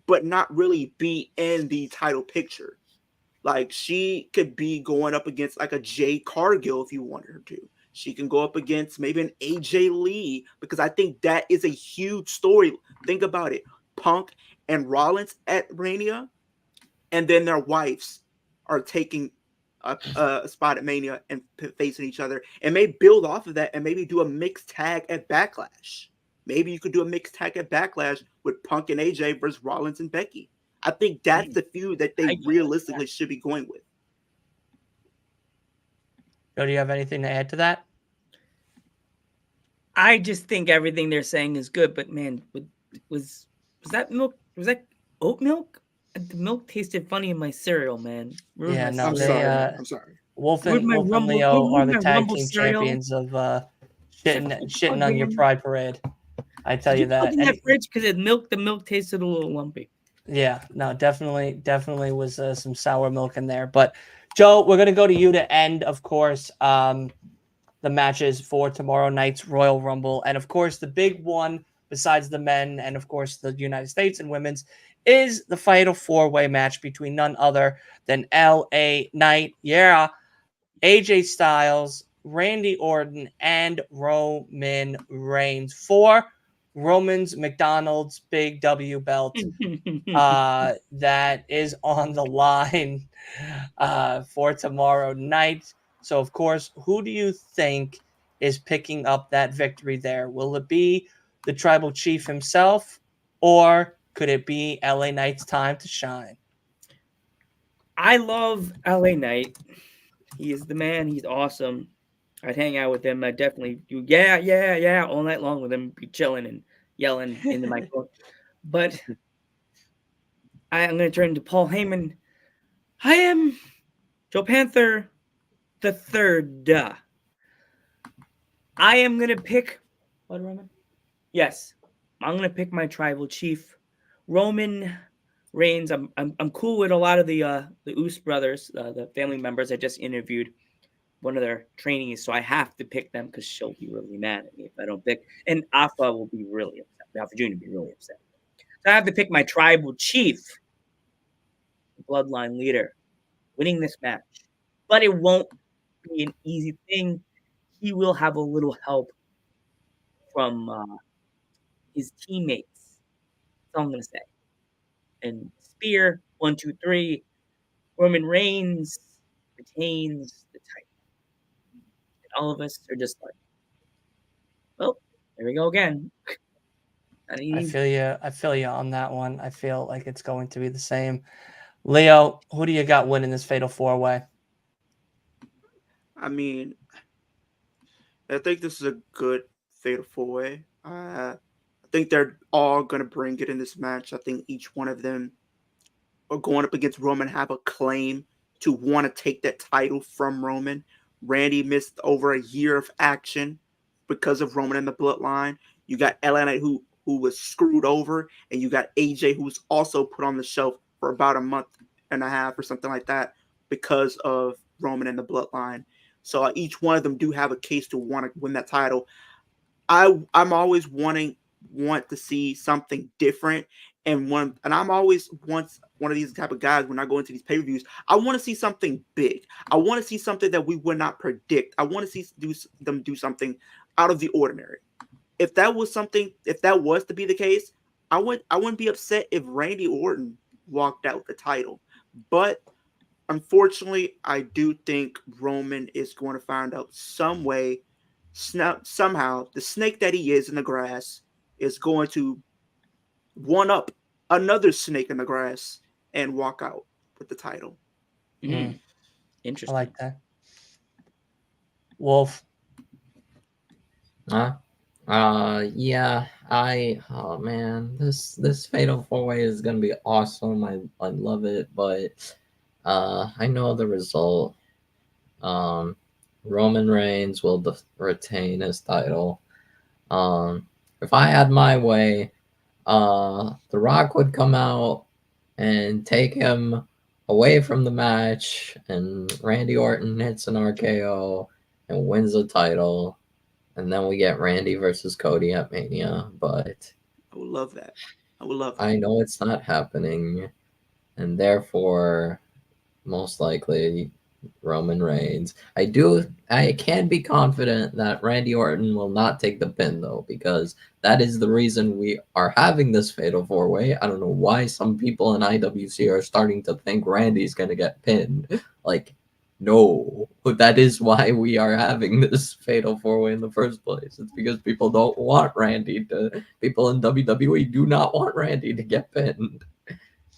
but not really be in the title picture. Like she could be going up against like a Jade Cargill if you wanted her to. She can go up against maybe an AJ Lee because I think that is a huge story. Think about it. Punk and Rollins at Mania, and then their wives are taking a spot at Mania and facing each other, and maybe build off of that and maybe do a mixed tag at Backlash. Maybe you could do a mixed tag at Backlash with Punk and AJ versus Rollins and Becky. I think that's the feud that they realistically should be going with. Joe, do you have anything to add to that? I just think everything they're saying is good, but man, was that milk? Was that oat milk? The milk tasted funny in my cereal, man. Yeah, no, I'm sorry. Wolf and Leo are the tag team champions of shitting on your pride parade. I tell you that. In that fridge because the milk tasted a little lumpy. Yeah, no, definitely was some sour milk in there. But Joe, we're gonna go to you to end, of course, the matches for tomorrow night's Royal Rumble, and of course the big one besides the men and of course the United States and women's is the Fatal 4-Way match between none other than LA Knight, AJ Styles, Randy Orton, and Roman Reigns for Roman's McDonald's Big W belt that is on the line for tomorrow night. So, of course, who do you think is picking up that victory there? Will it be the tribal chief himself, or could it be LA Knight's time to shine? I love LA Knight. He is the man. He's awesome. I'd hang out with him. I'd definitely do all night long with him, be chilling and yelling in the microphone. But I'm going to turn to Paul Heyman. I am Joe Panther the third. I am going to pick what, Roman? Yes, I'm going to pick my tribal chief, Roman Reigns. I'm cool with a lot of the Uso brothers, the family members I just interviewed. One of their trainees, so I have to pick them because she'll be really mad at me if I don't pick. And Alpha will be really upset. Alpha Jr. will be really upset. So I have to pick my tribal chief, bloodline leader, winning this match. But it won't be an easy thing. He will have a little help from his teammates. That's all I'm going to say. And Spear, 1, 2, 3. Roman Reigns retains the title. All of us are just like, well, there we go again. I feel you on that one. I feel like it's going to be the same. Leo, who do you got winning this Fatal 4-Way? I mean, I think this is a good Fatal 4-Way. I think they're all going to bring it in this match. I think each one of them are going up against Roman, have a claim to want to take that title from Roman. Randy missed over a year of action because of Roman and the Bloodline. You got LA Knight who was screwed over, and you got AJ who's also put on the shelf for about a month and a half or something like that because of Roman and the Bloodline. So each one of them do have a case to want to win that title. I'm always want to see something different, and I'm always one of these type of guys when I go into these pay-per-views. I want to see something big. I want to see something that we would not predict. I want to see them do something out of the ordinary. If that was to be the case, I wouldn't be upset if Randy Orton walked out the title. But unfortunately, I do think Roman is going to find out some way, somehow, the snake that he is in the grass is going to one up another snake in the grass and walk out with the title. Interesting. I like that. Wolf. Yeah, oh man, this Fatal 4-Way is gonna be awesome. I love it, but I know the result. Um, Roman Reigns will retain his title. If I had my way, The Rock would come out and take him away from the match, and Randy Orton hits an RKO and wins the title, and then we get Randy versus Cody at Mania. But I would love that. I would love that. I know it's not happening, and therefore, most likely, Roman Reigns. I can be confident that Randy Orton will not take the pin though, because that is the reason we are having this Fatal 4-Way. I don't know why some people in IWC are starting to think Randy's gonna get pinned. Like, no, that is why we are having this Fatal 4-Way in the first place. It's because people don't want people in WWE do not want Randy to get pinned.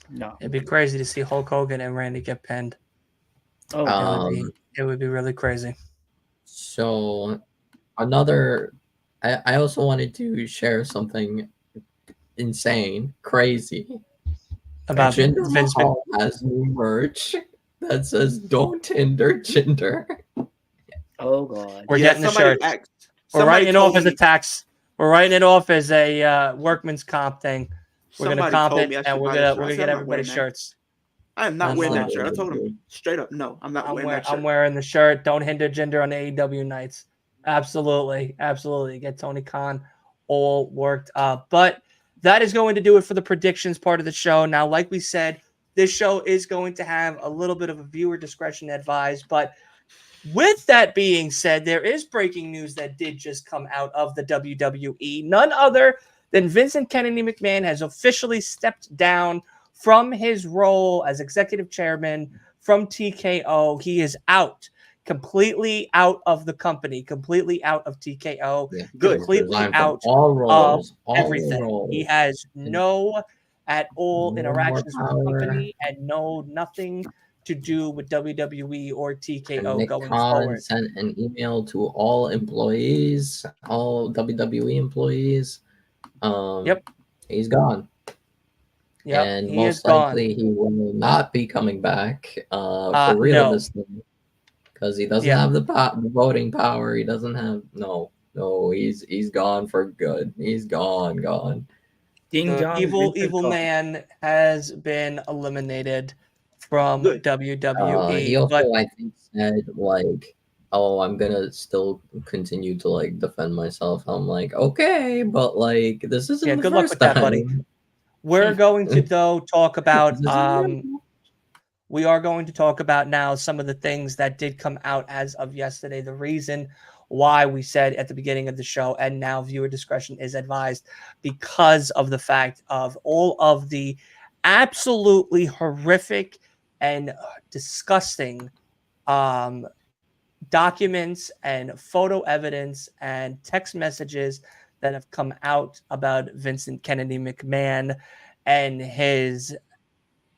No. It'd be crazy to see Hulk Hogan and Randy get pinned. Oh, It would be really crazy. So I also wanted to share something insane, crazy. About Jinder Vince Mahal has new merch that says "Don't hinder Jinder." oh God. We're Yeah, getting the somebody shirt. asked- We're somebody writing it off told as a me- tax. We're writing it off as a workman's comp thing. We're gonna somebody comp told it, me I and should we're buy the gonna shirt. I said, get I'm not everybody wearing that. shirts. I am not I'm wearing that not. shirt. I told him straight up, no, I'm not wearing that shirt. I'm wearing the shirt. Don't hinder Jinder on AEW nights. Absolutely, absolutely. Get Tony Khan all worked up. But that is going to do it for the predictions part of the show. Now, like we said, this show is going to have a little bit of a viewer discretion advised. But with that being said, there is breaking news that did just come out of the WWE. None other than Vincent Kennedy McMahon has officially stepped down from his role as executive chairman from TKO. He is out, completely out of the company, completely out of TKO, Yeah, Good. completely Resigned from out all roles, all everything. roles. He has no at all No interactions with more the power. company and nothing to do with WWE or And TKO Nick going Khan forward. sent an email to all employees, all WWE employees. Yep. He's gone. Yep, And he is most gone. likely he will not be coming back for real No. this time, because he doesn't Yeah. have the voting power. He doesn't have no. He's gone for good. He's gone. Ding The dong. evil Vincent Khan. man has been eliminated from Good. WWE. He also, but I think, said like, "Oh, I'm gonna still continue to like defend myself." I'm like, okay, but like this isn't Yeah, the good luck first with that, buddy. time. we're going to though talk about This isn't we are going to talk about now some of the things that did come out as of yesterday. The reason why we said at the beginning of the show, and now viewer discretion is advised, because of the fact of all of the absolutely horrific and disgusting documents and photo evidence and text messages that have come out about Vincent Kennedy McMahon and his,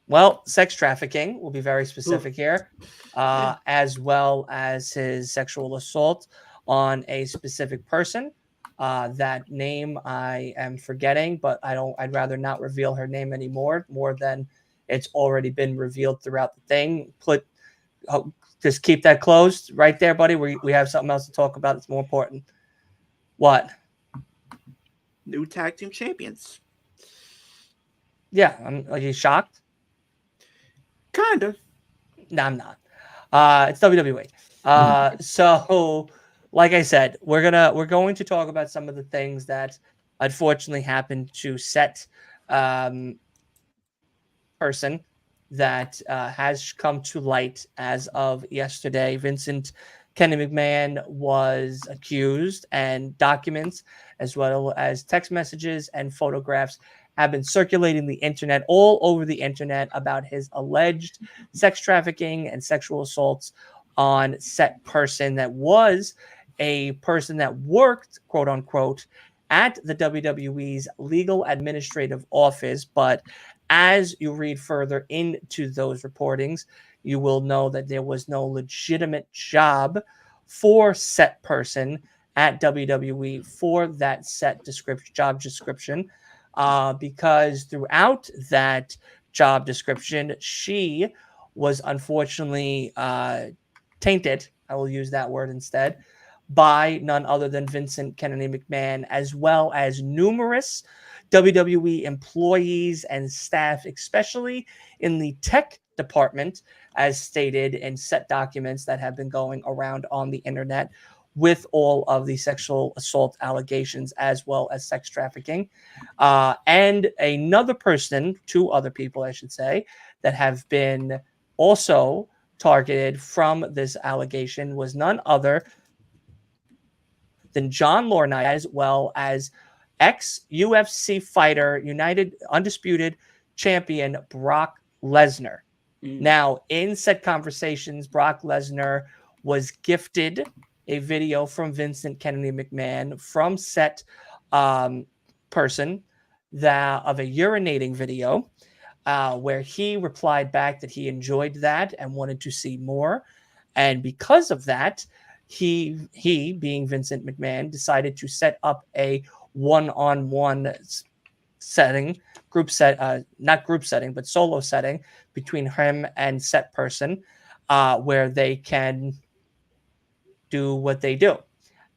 well, sex trafficking. We'll be very specific here, as well as his sexual assault on a specific person. That name I am forgetting, but I'd rather not reveal her name anymore, more than it's already been revealed throughout the thing. Just keep that closed right there, buddy. We have something else to talk about that's more important. What? New tag team champions. Yeah, are you shocked? Kind of. No, I'm not. It's WWE. So, like I said, we're going to talk about some of the things that unfortunately happened to set person that has come to light as of yesterday. Vincent Kennedy McMahon was accused, and documents as well as text messages and photographs have been circulating the internet, all over the internet, about his alleged sex trafficking and sexual assaults on set person that was a person that worked, quote unquote, at the WWE's legal administrative office. But as you read further into those reportings, you will know that there was no legitimate job for set person, at WWE for that set job description, because throughout that job description, she was unfortunately tainted, I will use that word instead, by none other than Vincent Kennedy McMahon, as well as numerous WWE employees and staff, especially in the tech department, as stated in set documents that have been going around on the internet, with all of the sexual assault allegations as well as sex trafficking. And another person, two other people, I should say, that have been also targeted from this allegation was none other than John Laurinaitis, as well as ex-UFC fighter, United Undisputed Champion Brock Lesnar. Now, in said conversations, Brock Lesnar was gifted a video from Vincent Kennedy McMahon from set person of a urinating video, where he replied back that he enjoyed that and wanted to see more. And because of that, he being Vincent McMahon, decided to set up a one-on-one setting, not group setting, but solo setting between him and set person, where they can do what they do.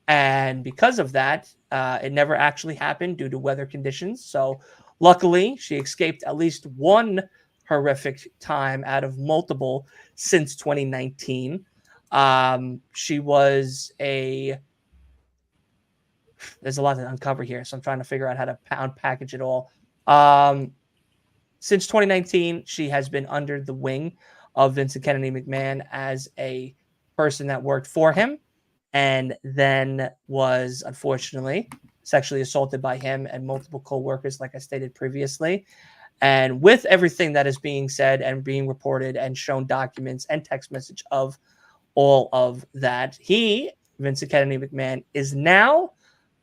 And because of that, it never actually happened due to weather conditions. So luckily, she escaped at least one horrific time out of multiple since 2019. She was there's a lot to uncover here, so I'm trying to figure out how to package it all. Since 2019, she has been under the wing of Vincent Kennedy McMahon as a person that worked for him, and then was unfortunately sexually assaulted by him and multiple co-workers, like I stated previously. And with everything that is being said and being reported and shown documents and text message of all of that, Vincent Kennedy McMahon, is now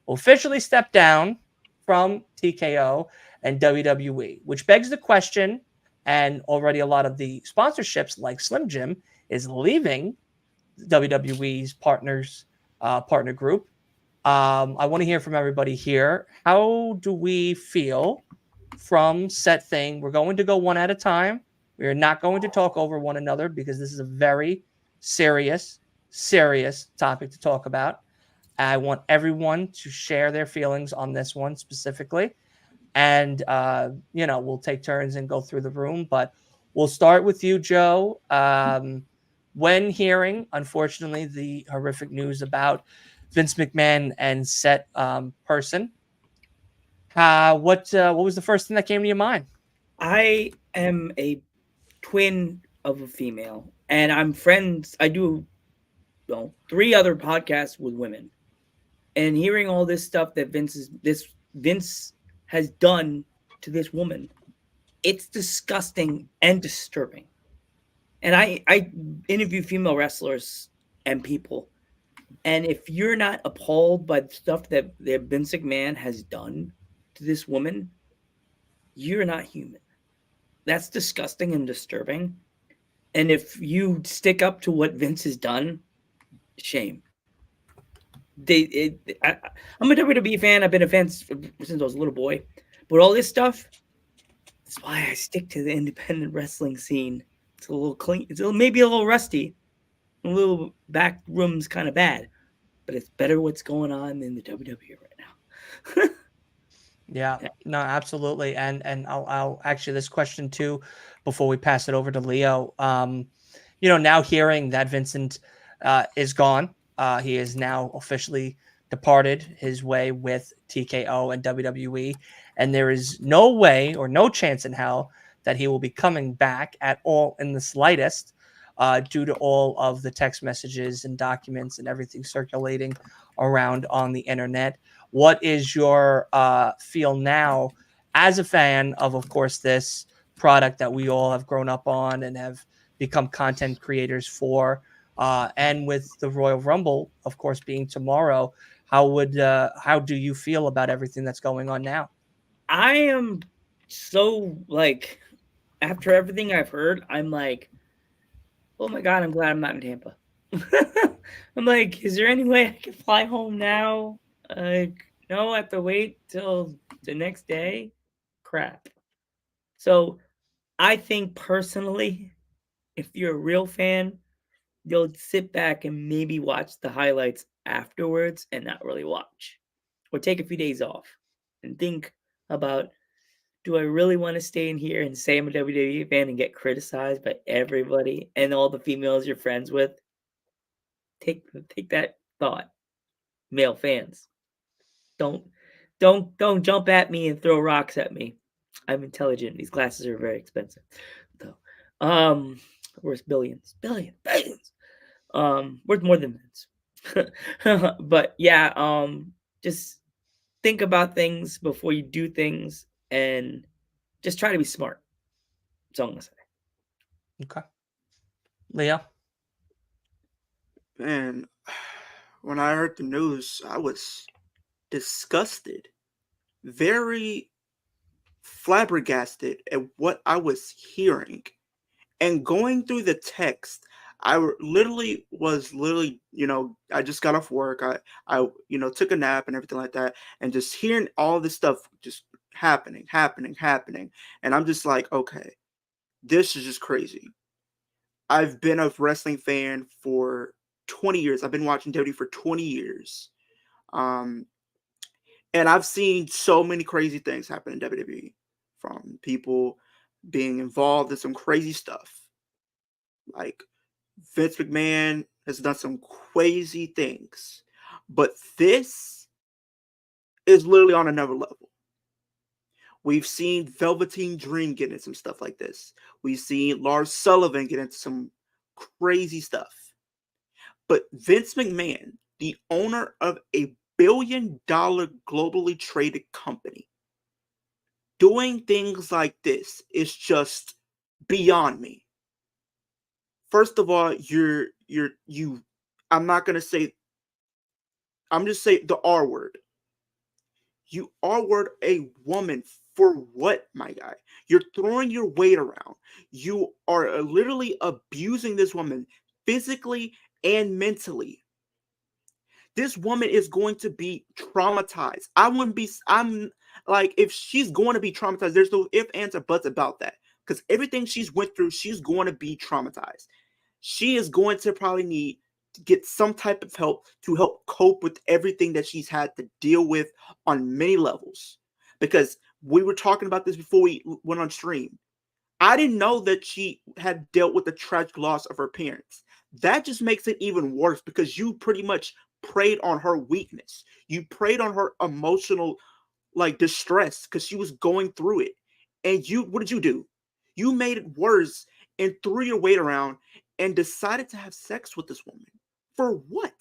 officially stepped down from TKO and WWE, which begs the question, and already a lot of the sponsorships like Slim Jim is leaving WWE's partner group. I want to hear from everybody here. How do we feel from set thing? We're going to go one at a time. We are not going to talk over one another because this is a very serious topic to talk about. I want everyone to share their feelings on this one specifically. And, we'll take turns and go through the room, but we'll start with you, Joe. When hearing, unfortunately, the horrific news about Vince McMahon and set person, what was the first thing that came to your mind? I am a twin of a female, and I'm friends. I do 3 other podcasts with women, and hearing all this stuff that Vince has done to this woman, it's disgusting and disturbing. And I interview female wrestlers and people, and if you're not appalled by the stuff that Vince McMahon has done to this woman, you're not human. That's disgusting and disturbing. And if you stick up to what Vince has done, shame. I'm a WWE fan. I've been a fan since I was a little boy. But all this stuff, that's why I stick to the independent wrestling scene. It's a little clean. It's maybe a little rusty. A little back room's kind of bad. But it's better what's going on in the WWE right now. Yeah, no, absolutely. And I'll actually, this question too, before we pass it over to Leo, now hearing that Vincent is gone, he is now officially departed his way with TKO and WWE, and there is no way or no chance in hell that he will be coming back at all in the slightest, due to all of the text messages and documents and everything circulating around on the internet. What is your feel now as a fan of course, this product that we all have grown up on and have become content creators for, and with the Royal Rumble, of course, being tomorrow, how do you feel about everything that's going on now? I am so after everything I've heard, I'm like, oh my God, I'm glad I'm not in Tampa. I'm like, is there any way I can fly home now? No, I have to wait till the next day. Crap. So I think personally, if you're a real fan, you'll sit back and maybe watch the highlights afterwards and not really watch. Or take a few days off and think about, do I really want to stay in here and say I'm a WWE fan and get criticized by everybody and all the females you're friends with? Take that thought, male fans. Don't jump at me and throw rocks at me. I'm intelligent. These glasses are very expensive, though. Worth billions. Worth more than millions. But yeah, just think about things before you do things, and just try to be smart. That's all I'm gonna say. Okay. Leo? Man, when I heard the news, I was disgusted, very flabbergasted at what I was hearing. And going through the text, I literally, I just got off work. I took a nap and everything like that, and just hearing all this stuff just happening. And I'm just like, okay, this is just crazy. I've been a wrestling fan for 20 years. I've been watching WWE for 20 years. And I've seen so many crazy things happen in WWE, from people being involved in some crazy stuff. Like, Vince McMahon has done some crazy things, but this is literally on another level. We've seen Velveteen Dream get into some stuff like this. We've seen Lars Sullivan get into some crazy stuff. But Vince McMahon, the owner of a billion-dollar globally traded company, doing things like this is just beyond me. First of all, I'm just saying the R word. You R-word a woman for what, my guy? You're throwing your weight around. You are literally abusing this woman physically and mentally. This woman is going to be traumatized. I'm like, if she's going to be traumatized, there's no ifs, ands, or buts about that. Because everything she's went through, she's going to be traumatized. She is going to probably need to get some type of help to help cope with everything that she's had to deal with on many levels. Because we were talking about this before we went on stream. I didn't know that she had dealt with the tragic loss of her parents. That just makes it even worse, because you pretty much preyed on her weakness. You preyed on her emotional distress, because she was going through it. And what did you do? You made it worse and threw your weight around and decided to have sex with this woman. For what?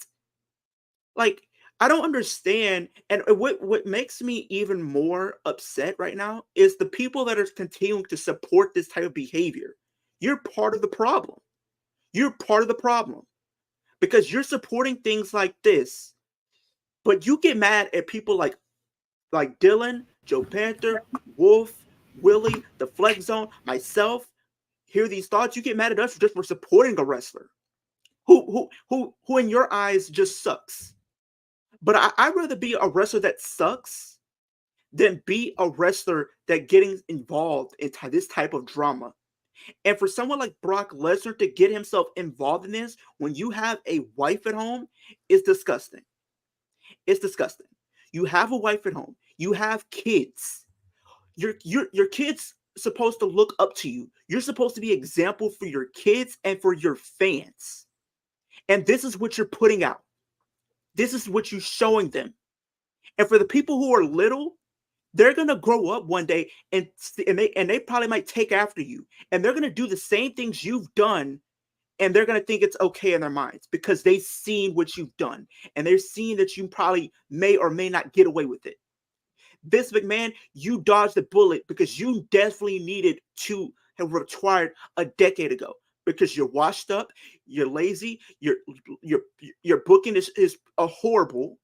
Like, I don't understand. And what makes me even more upset right now is the people that are continuing to support this type of behavior. You're part of the problem. You're part of the problem. Because you're supporting things like this, but you get mad at people like Dylan, Joe Panther, Wolf, Willie, the Flex Zone, myself. Hear these thoughts. You get mad at us just for supporting a wrestler who in your eyes just sucks. But I'd rather be a wrestler that sucks than be a wrestler that getting involved in this type of drama. And for someone like Brock Lesnar to get himself involved in this when you have a wife at home is disgusting. It's disgusting. You have a wife at home. You have kids. Your kids supposed to look up to you. You're supposed to be an example for your kids and for your fans. And this is what you're putting out. This is what you're showing them. And for the people who are little, they're going to grow up one day and they probably might take after you. And they're going to do the same things you've done. And they're going to think it's okay in their minds because they've seen what you've done. And they're seeing that you probably may or may not get away with it. Vince McMahon, you dodged the bullet because you definitely needed to have retired a decade ago. Because you're washed up, you're lazy, your booking is horrible,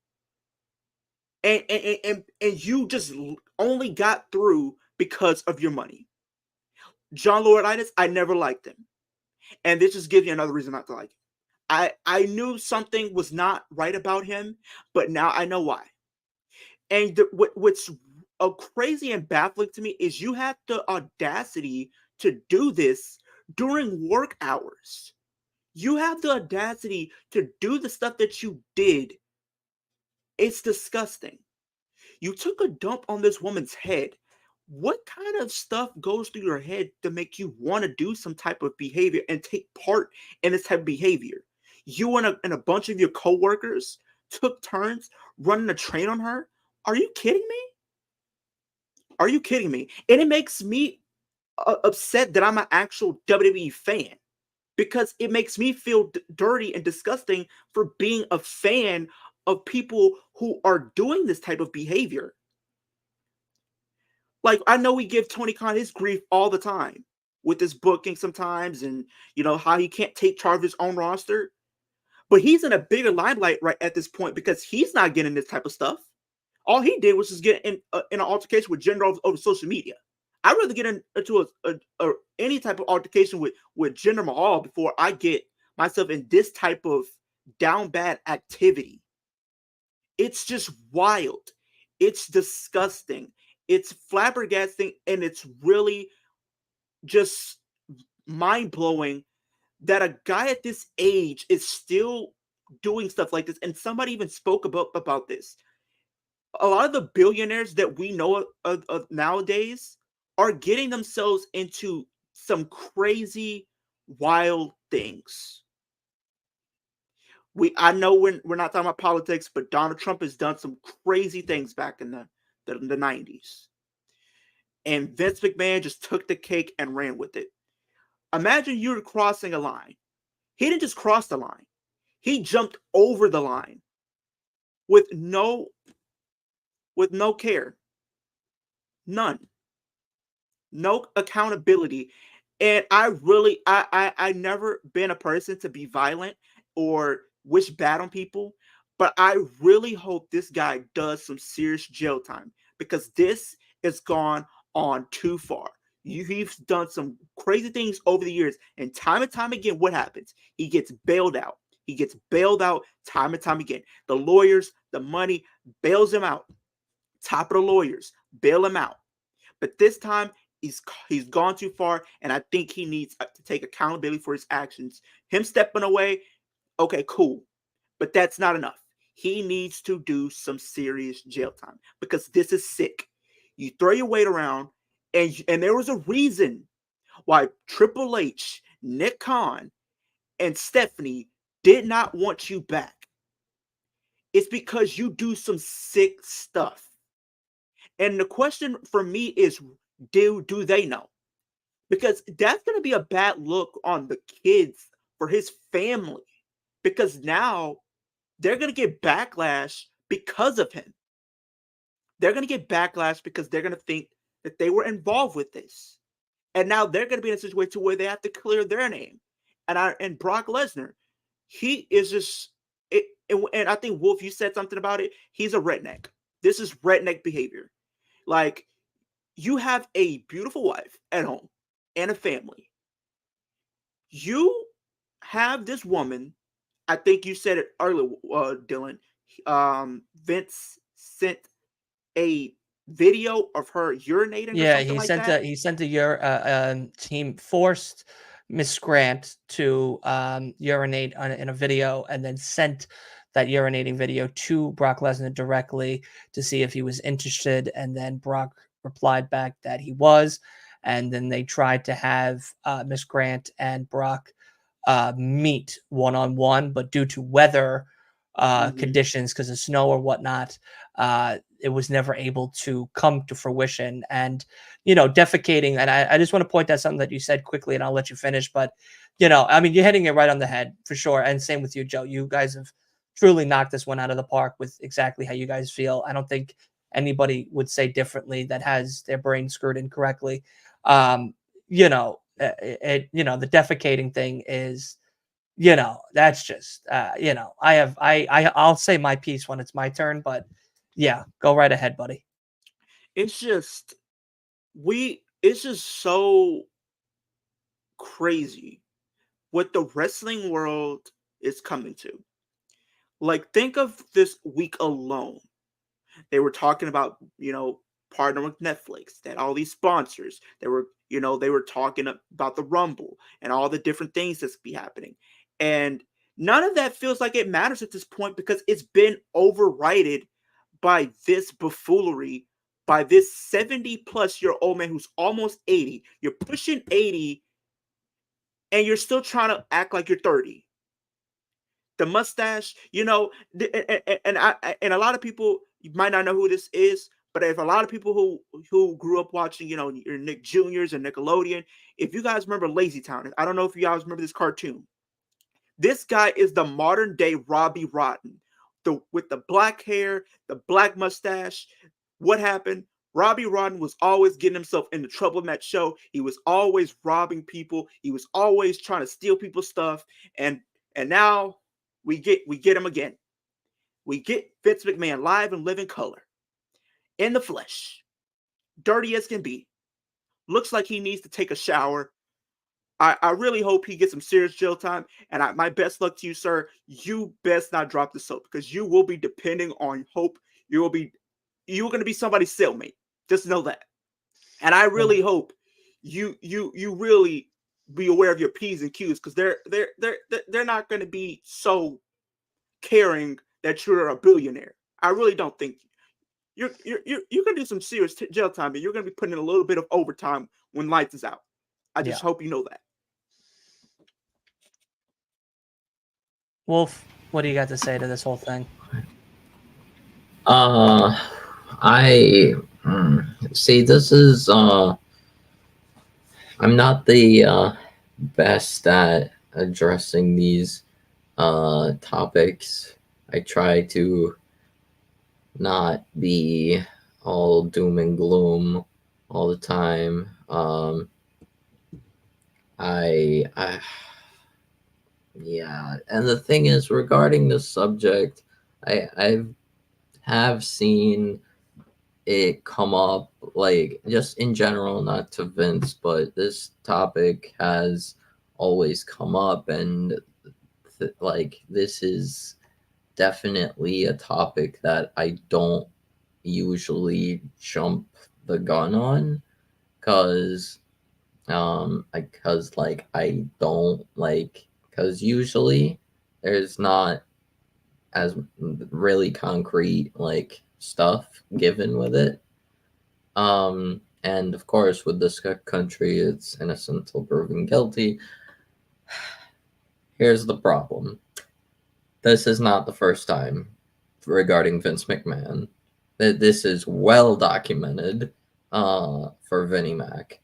and you just only got through because of your money. John Laurinaitis, I never liked him, and this just gives you another reason not to like him. I knew something was not right about him, but now I know why. And what's crazy and baffling to me is you have the audacity to do this during work hours. You have the audacity to do the stuff that you did. It's disgusting. You took a dump on this woman's head. What kind of stuff goes through your head to make you want to do some type of behavior and take part in this type of behavior? You and a bunch of your coworkers took turns running a train on her? Are you kidding me? Are you kidding me? And it makes me upset that I'm an actual WWE fan, because it makes me feel dirty and disgusting for being a fan of people who are doing this type of behavior. Like, I know we give Tony Khan his grief all the time with his booking sometimes, and how he can't take charge of his own roster. But he's in a bigger limelight right at this point because he's not getting this type of stuff. All he did was just get in an altercation with Jinder over social media. I'd rather get into any type of altercation with Jinder Mahal before I get myself in this type of down bad activity. It's just wild. It's disgusting. It's flabbergasting, and it's really just mind-blowing that a guy at this age is still doing stuff like this. And somebody even spoke about this. A lot of the billionaires that we know of nowadays are getting themselves into some crazy, wild things. I know we're not talking about politics, but Donald Trump has done some crazy things back in the 90s. And Vince McMahon just took the cake and ran with it. Imagine you're crossing a line. He didn't just cross the line. He jumped over the line with no care. None. No accountability. And I never been a person to be violent or wish bad on people, but I really hope this guy does some serious jail time, because this has gone on too far. He's done some crazy things over the years, and time again, what happens? He gets bailed out. He gets bailed out time and time again. The lawyers, the money, bails him out. Top of the lawyers, bail him out. But this time, he's gone too far, and I think he needs to take accountability for his actions. Him stepping away, okay, cool. But that's not enough. He needs to do some serious jail time, because this is sick. You throw your weight around, and there was a reason why Triple H, Nick Khan, and Stephanie did not want you back. It's because you do some sick stuff. And the question for me is, do they know? Because that's going to be a bad look on the kids for his family. Because now they're going to get backlash because of him. They're going to get backlash because they're going to think that they were involved with this. And now they're going to be in a situation where they have to clear their name. And Brock Lesnar, he is just, and I think, Wolf, you said something about it. He's a redneck. This is redneck behavior. Like, you have a beautiful wife at home and a family. You have this woman, I think you said it earlier, Dylan. Vince sent a video of her urinating. Yeah, he sent a team forced Miss Grant to urinate in a video, and then sent that urinating video to Brock Lesnar directly to see if he was interested. And then Brock replied back that he was. And then they tried to have Miss Grant and Brock meet one-on-one, but due to weather conditions, because of snow or whatnot, it was never able to come to fruition. And, defecating, and I just want to point out something that you said quickly, and I'll let you finish, but, I mean, you're hitting it right on the head for sure. And same with you, Joe. You guys have truly knocked this one out of the park with exactly how you guys feel. I don't think anybody would say differently that has their brain screwed incorrectly. The defecating thing is, that's just, I'll say my piece when it's my turn, but yeah, go right ahead, buddy. It's just so crazy what the wrestling world is coming to. Like, think of this week alone. They were talking about, partnering with Netflix, that all these sponsors, they were talking about the Rumble and all the different things that's be happening. And none of that feels like it matters at this point because it's been overridden by this buffoonery, by this 70-plus-year-old man who's almost 80. You're pushing 80 and you're still trying to act like you're 30. The mustache, and a lot of people, you might not know who this is, but if a lot of people who grew up watching, your Nick Juniors and Nickelodeon, if you guys remember Lazy Town, I don't know if you guys remember this cartoon. This guy is the modern day Robbie Rotten, with the black hair, the black mustache. What happened? Robbie Rotten was always getting himself into trouble in that show. He was always robbing people. He was always trying to steal people's stuff, and now we get him again. We get Vince McMahon live and live in color, in the flesh, dirty as can be. Looks like he needs to take a shower. I really hope he gets some serious jail time. And my best luck to you, sir. You best not drop the soap because you will be depending on hope. You're going to be somebody's cellmate. Just know that. And I really hope you really be aware of your P's and Q's because they're not going to be so caring that you're a billionaire. I really don't think you're going to do some serious jail time, but you're going to be putting in a little bit of overtime when lights is out. I just hope you know that. Wolf, what do you got to say to this whole thing? See, this is I'm not the best at addressing these topics. I try to not be all doom and gloom all the time. Yeah, and the thing is, regarding this subject, I have seen it come up, like, just in general, not to Vince, but this topic has always come up, and this is definitely a topic that I don't usually jump the gun on, because usually there's not as really concrete stuff given with it, and of course with this country it's innocent until proven guilty. Here's the problem. This is not the first time regarding Vince McMahon. This is well documented for Vinnie Mac.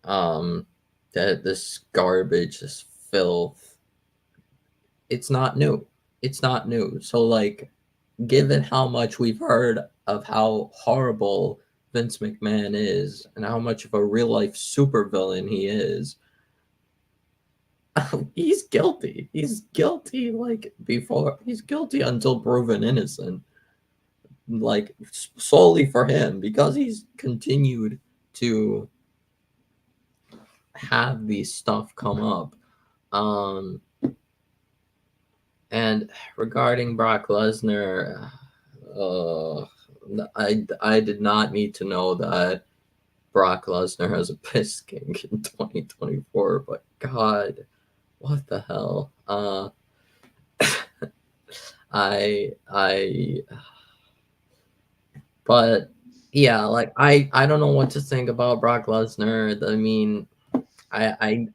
That this garbage, this filth, it's not new. It's not new. So, given how much we've heard of how horrible Vince McMahon is and how much of a real-life supervillain he is, he's guilty. He's guilty, he's guilty until proven innocent. Solely for him, because he's continued to have these stuff come up. And regarding Brock Lesnar, I did not need to know that Brock Lesnar has a piss kink in 2024, but God, what the hell? But yeah, I don't know what to think about Brock Lesnar. I mean, I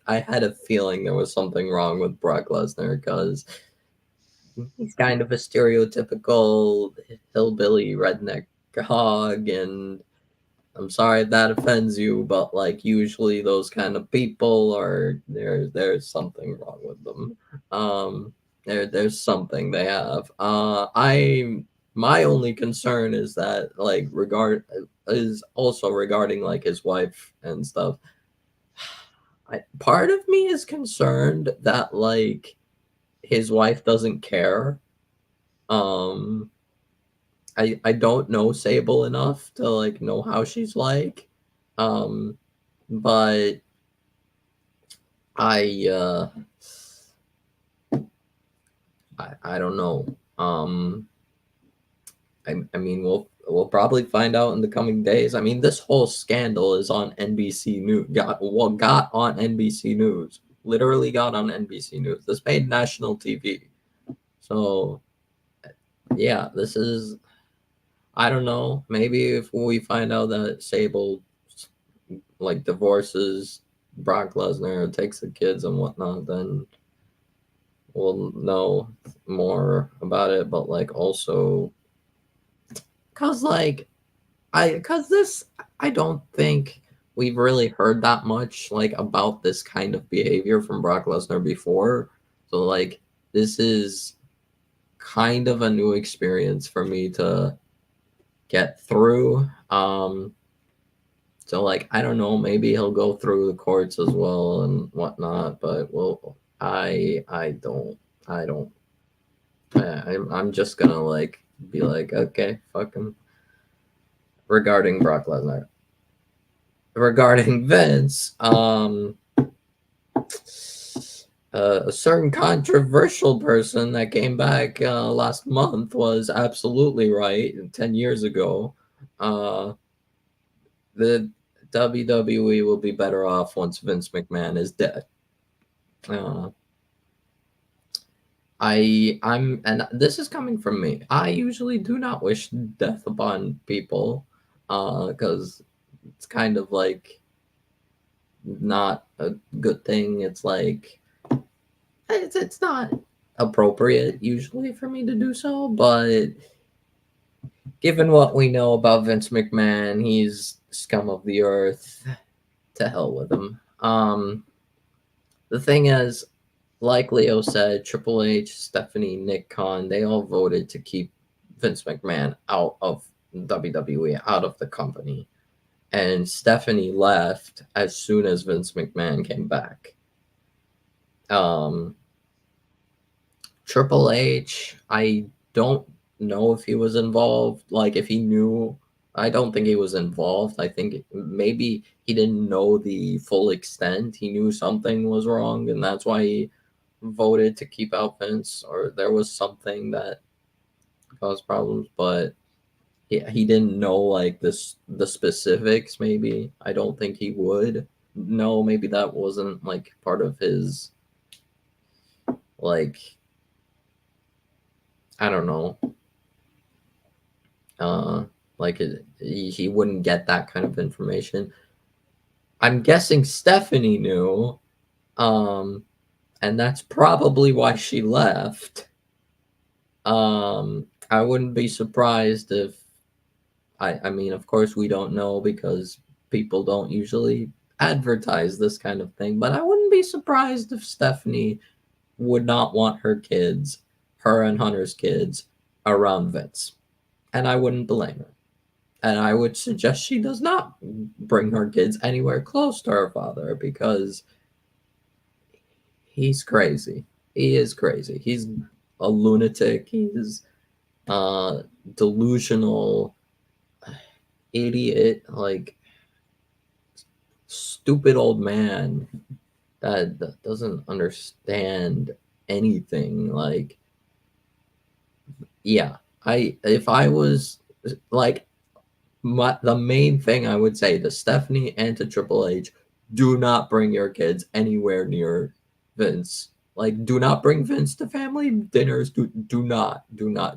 had a feeling there was something wrong with Brock Lesnar because he's kind of a stereotypical hillbilly redneck hog, and I'm sorry if that offends you, but usually those kind of people are there's something wrong with them. There's something they have. My only concern is that regarding his wife and stuff. Part of me is concerned that his wife doesn't care. I don't know Sable enough to know how she's like. But I don't know. I mean, we'll probably find out in the coming days. I mean, this whole scandal is on NBC News. Got on NBC News. Literally got on NBC News. This made national TV. So, yeah, this is. I don't know. Maybe if we find out that Sable like divorces Brock Lesnar, takes the kids and whatnot, then we'll know more about it. But like also, cause like I don't think we've really heard that much like about this kind of behavior from Brock Lesnar before. So like this is kind of a new experience for me to get through. So like I don't know, maybe he'll go through the courts as well and whatnot, but well, I don't. I'm just gonna like be like, okay, fuck him. Regarding Brock Lesnar, regarding Vince, a certain controversial person that came back last month was absolutely right 10 years ago. The WWE will be better off once Vince McMahon is dead. And this is coming from me. I usually do not wish death upon people, because it's kind of like not a good thing. It's like it's not appropriate usually for me to do so, but given what we know about Vince McMahon, he's scum of the earth. To hell with him. The thing is, like Leo said, Triple H, Stephanie, Nick Khan, they all voted to keep Vince McMahon out of WWE, out of the company. And Stephanie left as soon as Vince McMahon came back. Triple H, I don't know if he was involved. Like, if he knew, I don't think he was involved. I think maybe he didn't know the full extent. He knew something was wrong, and that's why he voted to keep out Vince, or there was something that caused problems, but he didn't know like the specifics. Maybe I don't think he would know. Maybe that wasn't like part of his, like, I don't know, like he wouldn't get that kind of information. I'm guessing Stephanie knew, and that's probably why she left. I wouldn't be surprised if I mean, of course we don't know because people don't usually advertise this kind of thing, but I wouldn't be surprised if Stephanie would not want her kids, her and Hunter's kids, around Vince. And I wouldn't blame her. And I would suggest she does not bring her kids anywhere close to her father because he's crazy. He is crazy. He's a lunatic. He's delusional idiot, like stupid old man that doesn't understand anything. Like, yeah, if I was like the main thing I would say to Stephanie and to Triple H, do not bring your kids anywhere near Vince. Like, do not bring Vince to family dinners. Do not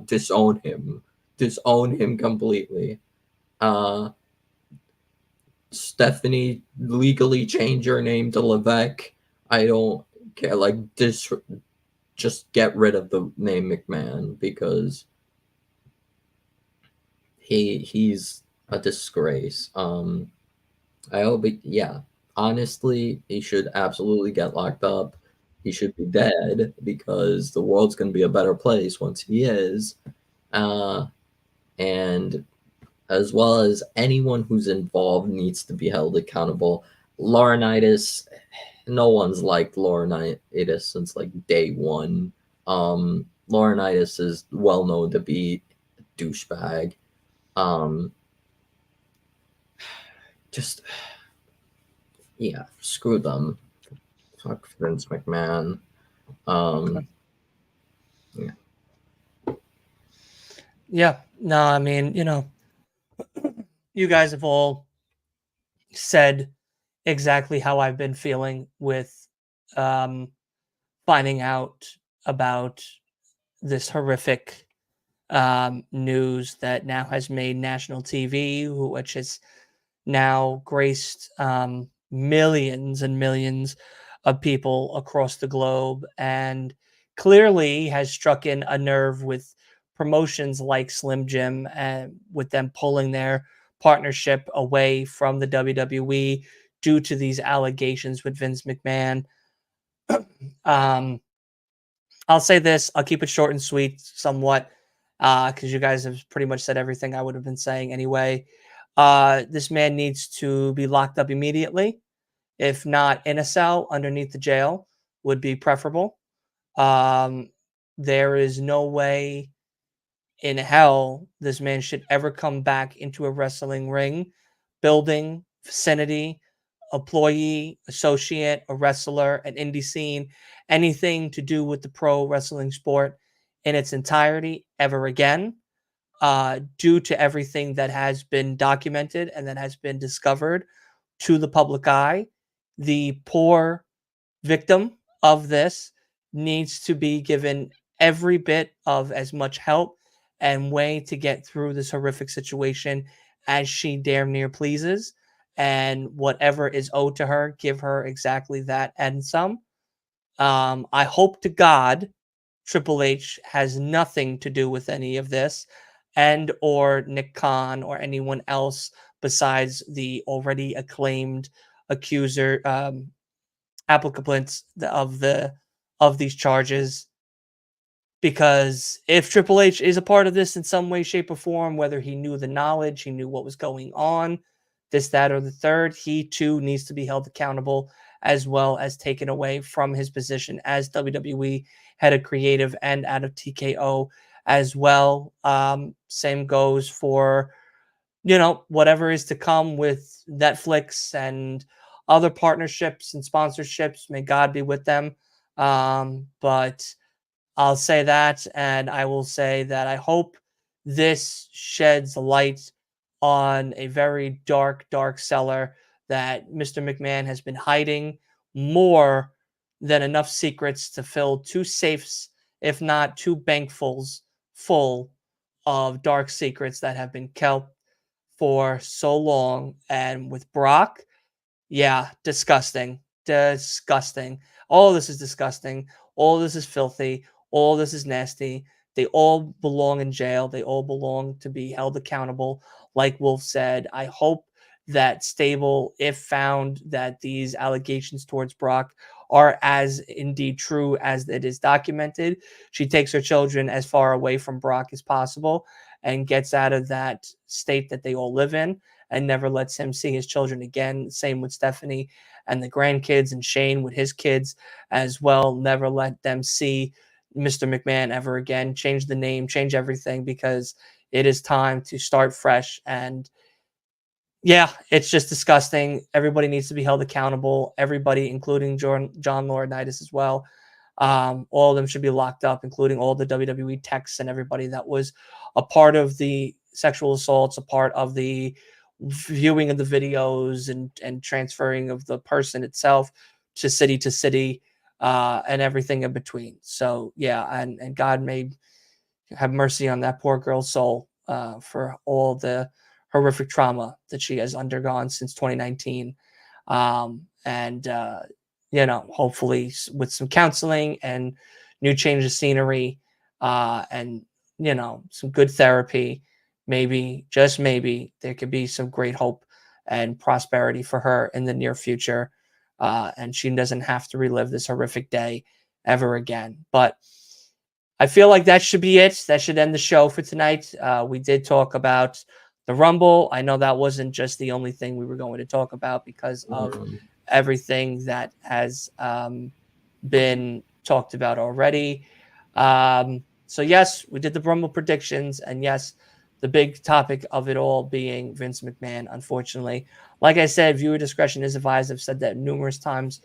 disown him. Disown him completely. Stephanie, legally change your name to Levesque. I don't care. Like, just get rid of the name McMahon because he's a disgrace. I hope honestly, he should absolutely get locked up. He should be dead because the world's going to be a better place once he is. And as well as anyone who's involved needs to be held accountable. Laurinaitis, no one's liked Laurinaitis since like day one. Laurinaitis is well known to be a douchebag. Just, yeah, screw them. Fuck Vince McMahon. Yeah. No, I mean, you guys have all said exactly how I've been feeling with finding out about this horrific news that now has made national TV, which has now graced millions and millions of people across the globe, and clearly has struck in a nerve with promotions like Slim Jim, and with them pulling their partnership away from the WWE due to these allegations with Vince McMahon. um, I'll say this. I'll keep it short and sweet, somewhat, because you guys have pretty much said everything I would have been saying anyway. This man needs to be locked up immediately. If not in a cell underneath the jail, would be preferable. There is no way in hell this man should ever come back into a wrestling ring, building, vicinity, employee, associate, a wrestler, an indie scene, anything to do with the pro wrestling sport in its entirety ever again, due to everything that has been documented and that has been discovered to the public eye. The poor victim of this needs to be given every bit of as much help and way to get through this horrific situation as she damn near pleases. And whatever is owed to her, give her exactly that and some. I hope to God Triple H has nothing to do with any of this, and or Nick Khan or anyone else besides the already acclaimed accuser, applicants of these charges. Because if Triple H is a part of this in some way, shape, or form, whether he knew the knowledge, he knew what was going on, this, that, or the third, he too needs to be held accountable, as well as taken away from his position as WWE head of creative and out of TKO as well. Same goes for, whatever is to come with Netflix and other partnerships and sponsorships. May God be with them. But I'll say that, and I will say that I hope this sheds light on a very dark, dark cellar that Mr. McMahon has been hiding more than enough secrets to fill 2 safes, if not 2 bankfuls full of dark secrets that have been kept for so long. And with Brock, yeah, disgusting. Disgusting. All this is disgusting. All this is filthy. All this is nasty. They all belong in jail. They all belong to be held accountable. Like Wolf said, I hope that Stable, if found that these allegations towards Brock are as indeed true as it is documented, she takes her children as far away from Brock as possible and gets out of that state that they all live in and never lets him see his children again. Same with Stephanie and the grandkids, and Shane with his kids as well. Never let them see Mr. McMahon ever again. Change the name, change everything, because it is time to start fresh. And yeah, it's just disgusting. Everybody needs to be held accountable. Everybody, including John Laurinaitis as well. All of them should be locked up, including all the WWE techs and everybody that was a part of the sexual assaults, a part of the viewing of the videos and transferring of the person itself to city, and everything in between. So yeah, and God may have mercy on that poor girl's soul for all the horrific trauma that she has undergone since 2019. Hopefully with some counseling and new change of scenery, and some good therapy, maybe, just maybe, there could be some great hope and prosperity for her in the near future. And she doesn't have to relive this horrific day ever again. But I feel like that should be it. That should end the show for tonight. We did talk about the Rumble. I know that wasn't just the only thing we were going to talk about because of everything that has been talked about already. So yes, we did the Rumble predictions, and yes, the big topic of it all being Vince McMahon, unfortunately. Like I said, viewer discretion is advised. I've said that numerous times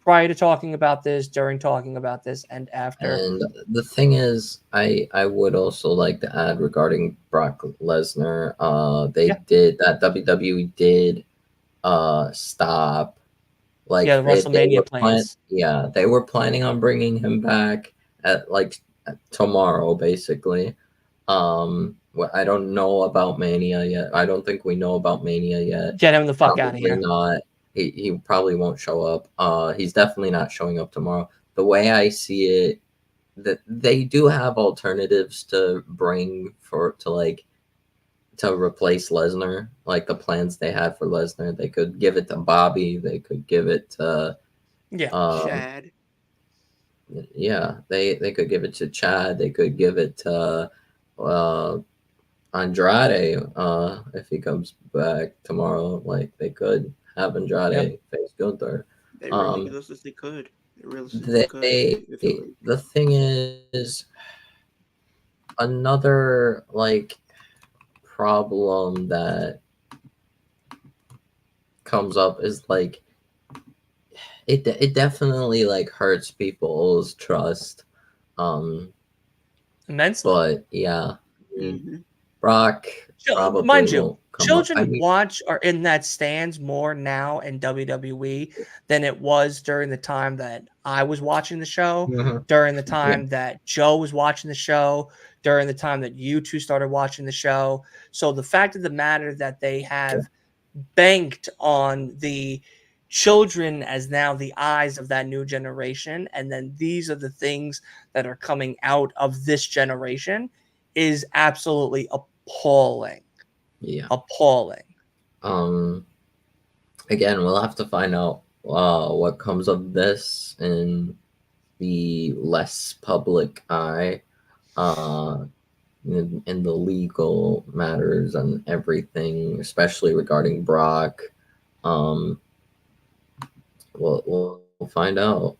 prior to talking about this, during talking about this, and after. And the thing is, I would also like to add regarding Brock Lesnar. They did that WWE did stop like The WrestleMania plans. they were planning on bringing him back at tomorrow, basically. I don't know about Mania yet. I don't think we know about Mania yet. Get him the fuck out of here. Not. He probably won't show up. He's definitely not showing up tomorrow. The way I see it, that they do have alternatives to bring to replace Lesnar, like the plans they had for Lesnar. They could give it to Bobby. They could give it to Chad. Yeah, they could give it to Chad. They could give it to Andrade if he comes back tomorrow. Like they could have Andrade face Gunther. They realistically could. The thing is, another like problem that comes up is like it definitely like hurts people's trust immensely. But yeah, Brock probably mind you, won't come children up. I mean, watch are in that stands more now in WWE than it was during the time that I was watching the show, during the time that Joe was watching the show, during the time that you two started watching the show. So the fact of the matter that they have banked on the children as now the eyes of that new generation, and then these are the things that are coming out of this generation, is absolutely appalling. Yeah. Appalling. Again, we'll have to find out what comes of this in the less public eye, in the legal matters and everything, especially regarding Brock. We'll find out.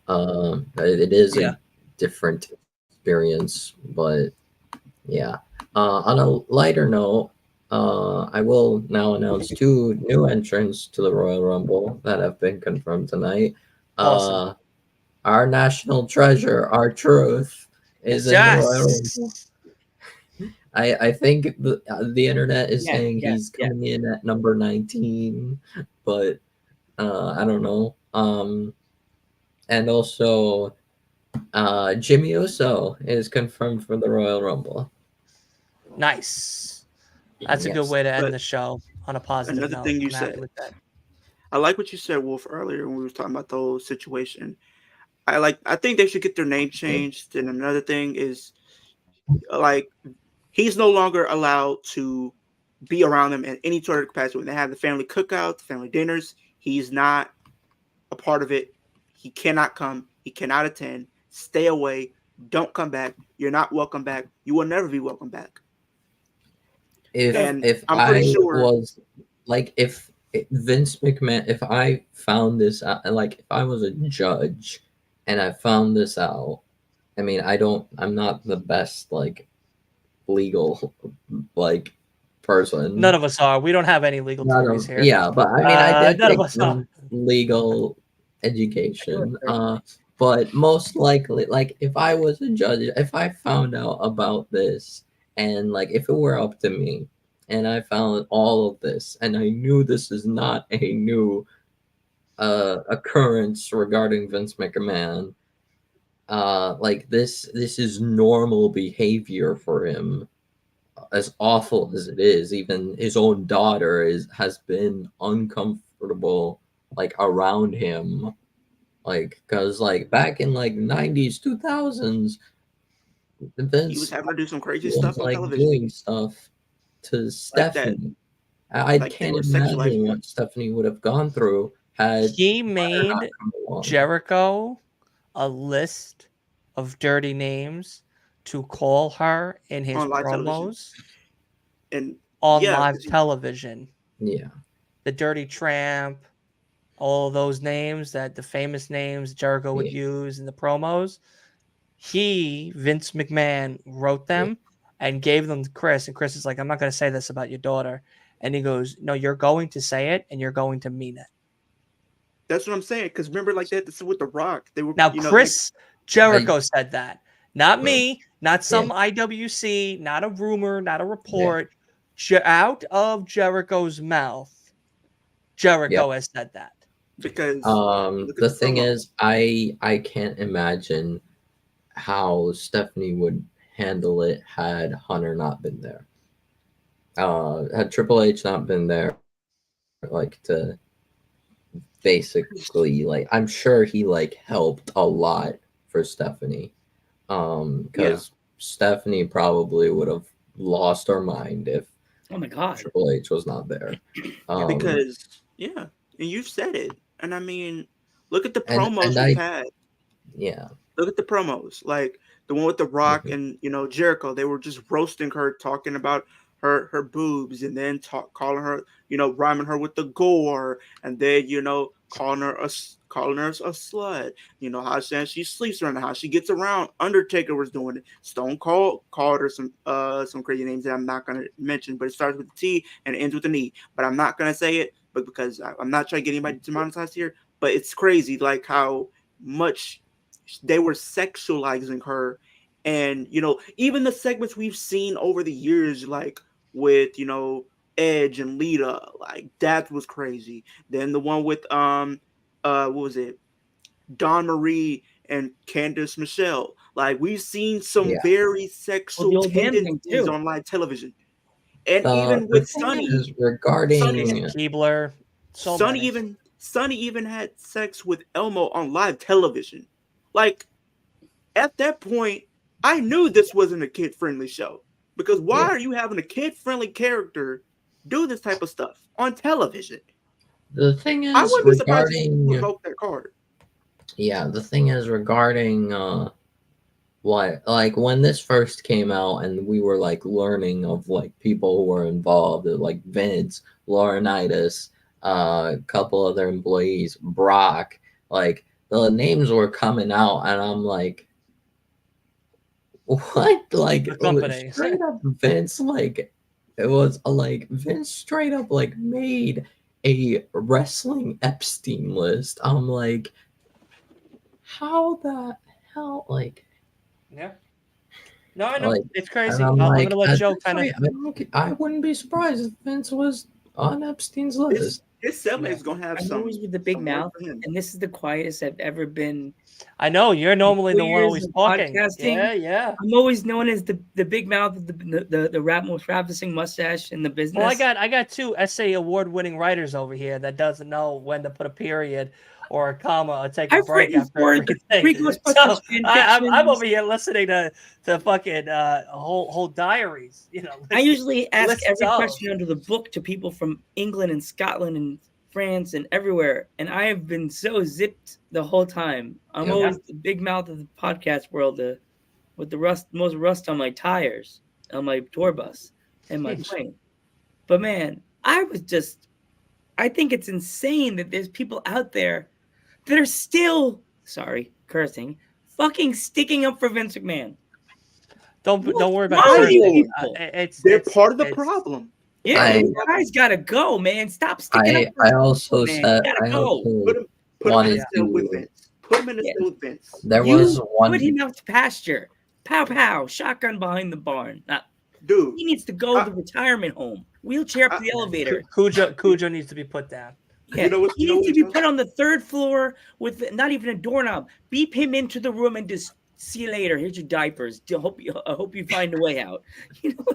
It is a different experience, but yeah. On a lighter note, I will now announce 2 new entrants to the Royal Rumble that have been confirmed tonight. Awesome. Our national treasure, R-Truth, is in the Royal Rumble. I think the internet is saying he's coming in at number 19, but I don't know. And also Jimmy Uso is confirmed for the Royal Rumble. Nice. That's a good way to end the show on a positive note. Another thing you said, I like what you said, Wolf, earlier when we were talking about the whole situation. I think they should get their name changed. And another thing is, like, he's no longer allowed to be around them in any sort of capacity. When they have the family cookouts, family dinners, he's not a part of it. He cannot come. He cannot attend. Stay away. Don't come back. You're not welcome back. You will never be welcome back. If Vince McMahon, if I found this out, like if I was a judge and I found this out, I mean, I'm not the best like legal like person. None of us are. We don't have any legal degrees here. Yeah, but I mean, I did take some legal education. But most likely, like if I was a judge, if I found out about this, and like if it were up to me, and I found all of this, and I knew this is not a new occurrence regarding Vince McMahon, like this is normal behavior for him. As awful as it is, even his own daughter has been uncomfortable like around him, like because like back in like 90s 2000s Vince, he was having to do some crazy stuff on like television, doing stuff to Stephanie. I can't imagine what Stephanie would have gone through had he made Jericho a list of dirty names to call her in his promos and on live television. Yeah, the Dirty Tramp, all those names, that the famous names Jericho would use in the promos. Vince McMahon, wrote them and gave them to Chris. And Chris is like, I'm not going to say this about your daughter. And he goes, no, you're going to say it and you're going to mean it. That's what I'm saying. Because remember, like that, this is with The Rock. They were Now, you know, Chris Jericho said that, not Yeah. me, not some Yeah. IWC, not a rumor, not a report. Out of Jericho's mouth, Jericho has said that. because look at The thing promo. is, I can't imagine how Stephanie would handle it had Hunter not been there. Had Triple H not been there, like to basically like I'm sure he like helped a lot for Stephanie. Because Stephanie probably would have lost her mind if Oh my god. Triple H was not there. Because and you've said it, and I mean, look at the And- promos and we've I- had. yeah. Look at the promos, like the one with The Rock Mhm. and Jericho. They were just roasting her, talking about her boobs, and then calling her, rhyming her with the gore, and then calling her a slut. How she sleeps around, how she gets around. Undertaker was doing it. Stone Cold called her some crazy names that I'm not gonna mention, but it starts with a T and it ends with an E. But I'm not gonna say it, but because I'm not trying to get anybody demonetized here. But it's crazy, like how much they were sexualizing her, and even the segments we've seen over the years, like with Edge and Lita, like that was crazy. Then the one with what was it, Dawn Marie and Candice Michelle, like we've seen some very sexual the old man thing, tendencies too. on live television, and The even the with thing Sunny. is regarding Keebler, so Sonny many. even had sex with Elmo on live television. Like at that point, I knew this wasn't a kid-friendly show, because why are you having a kid-friendly character do this type of stuff on television? the thing I is wouldn't be surprised if regarding you revoked that card. the thing is regarding what, like when this first came out and we were like learning of like people who were involved, like Vince, Laurinaitis, a couple other employees, Brock, like the names were coming out and I'm like, what? Like The company. straight up Vince, like it was like Vince straight up like made a wrestling Epstein list. I'm like, how the hell, like Yeah. No, I know. like, It's crazy. and I'm I'm like, gonna let at Joe this kind of. rate, I wouldn't be surprised if Vince was on Epstein's list. His segment is gonna have I'm some. always with the big some work mouth, for him. and this is the quietest I've ever been. I know you're normally the one years always of talking. podcasting. Yeah. I'm always known as the big mouth with the most ravishing mustache in the business. Well, I got two essay award-winning writers over here that doesn't know when to put a period or a comma or take a I've break written after for everything. three Ghostbusters So fan I'm fictions. over here listening to fucking whole diaries. I usually ask lists every of. question under the book to people from England and Scotland and France and everywhere, and I have been so zipped the whole time. I'm Yeah. always the big mouth of the podcast world, with the most rust on my tires, on my tour bus, and my plane. But man, I think it's insane that there's people out there that are still, sorry, cursing, fucking sticking up for Vince McMahon. Don't worry about Why cursing. you They're part of the it's- problem. Yeah, these guys gotta go, man. Stop sticking up. I also man. said You gotta I go. also Put him in wanted a cell with to. Vince. Put him in a cell with Vince. There You was one. Put him out to pasture. Pow pow. Shotgun behind the barn. Dude, He needs to go to the retirement home. Wheelchair up to the elevator. Cujo needs to be put down. Yeah, You know what- he you know needs to what, be Joe? put on the third floor with not even a doorknob. Beep him into the room and just see you later. Here's your diapers. I hope you find a way out. You know.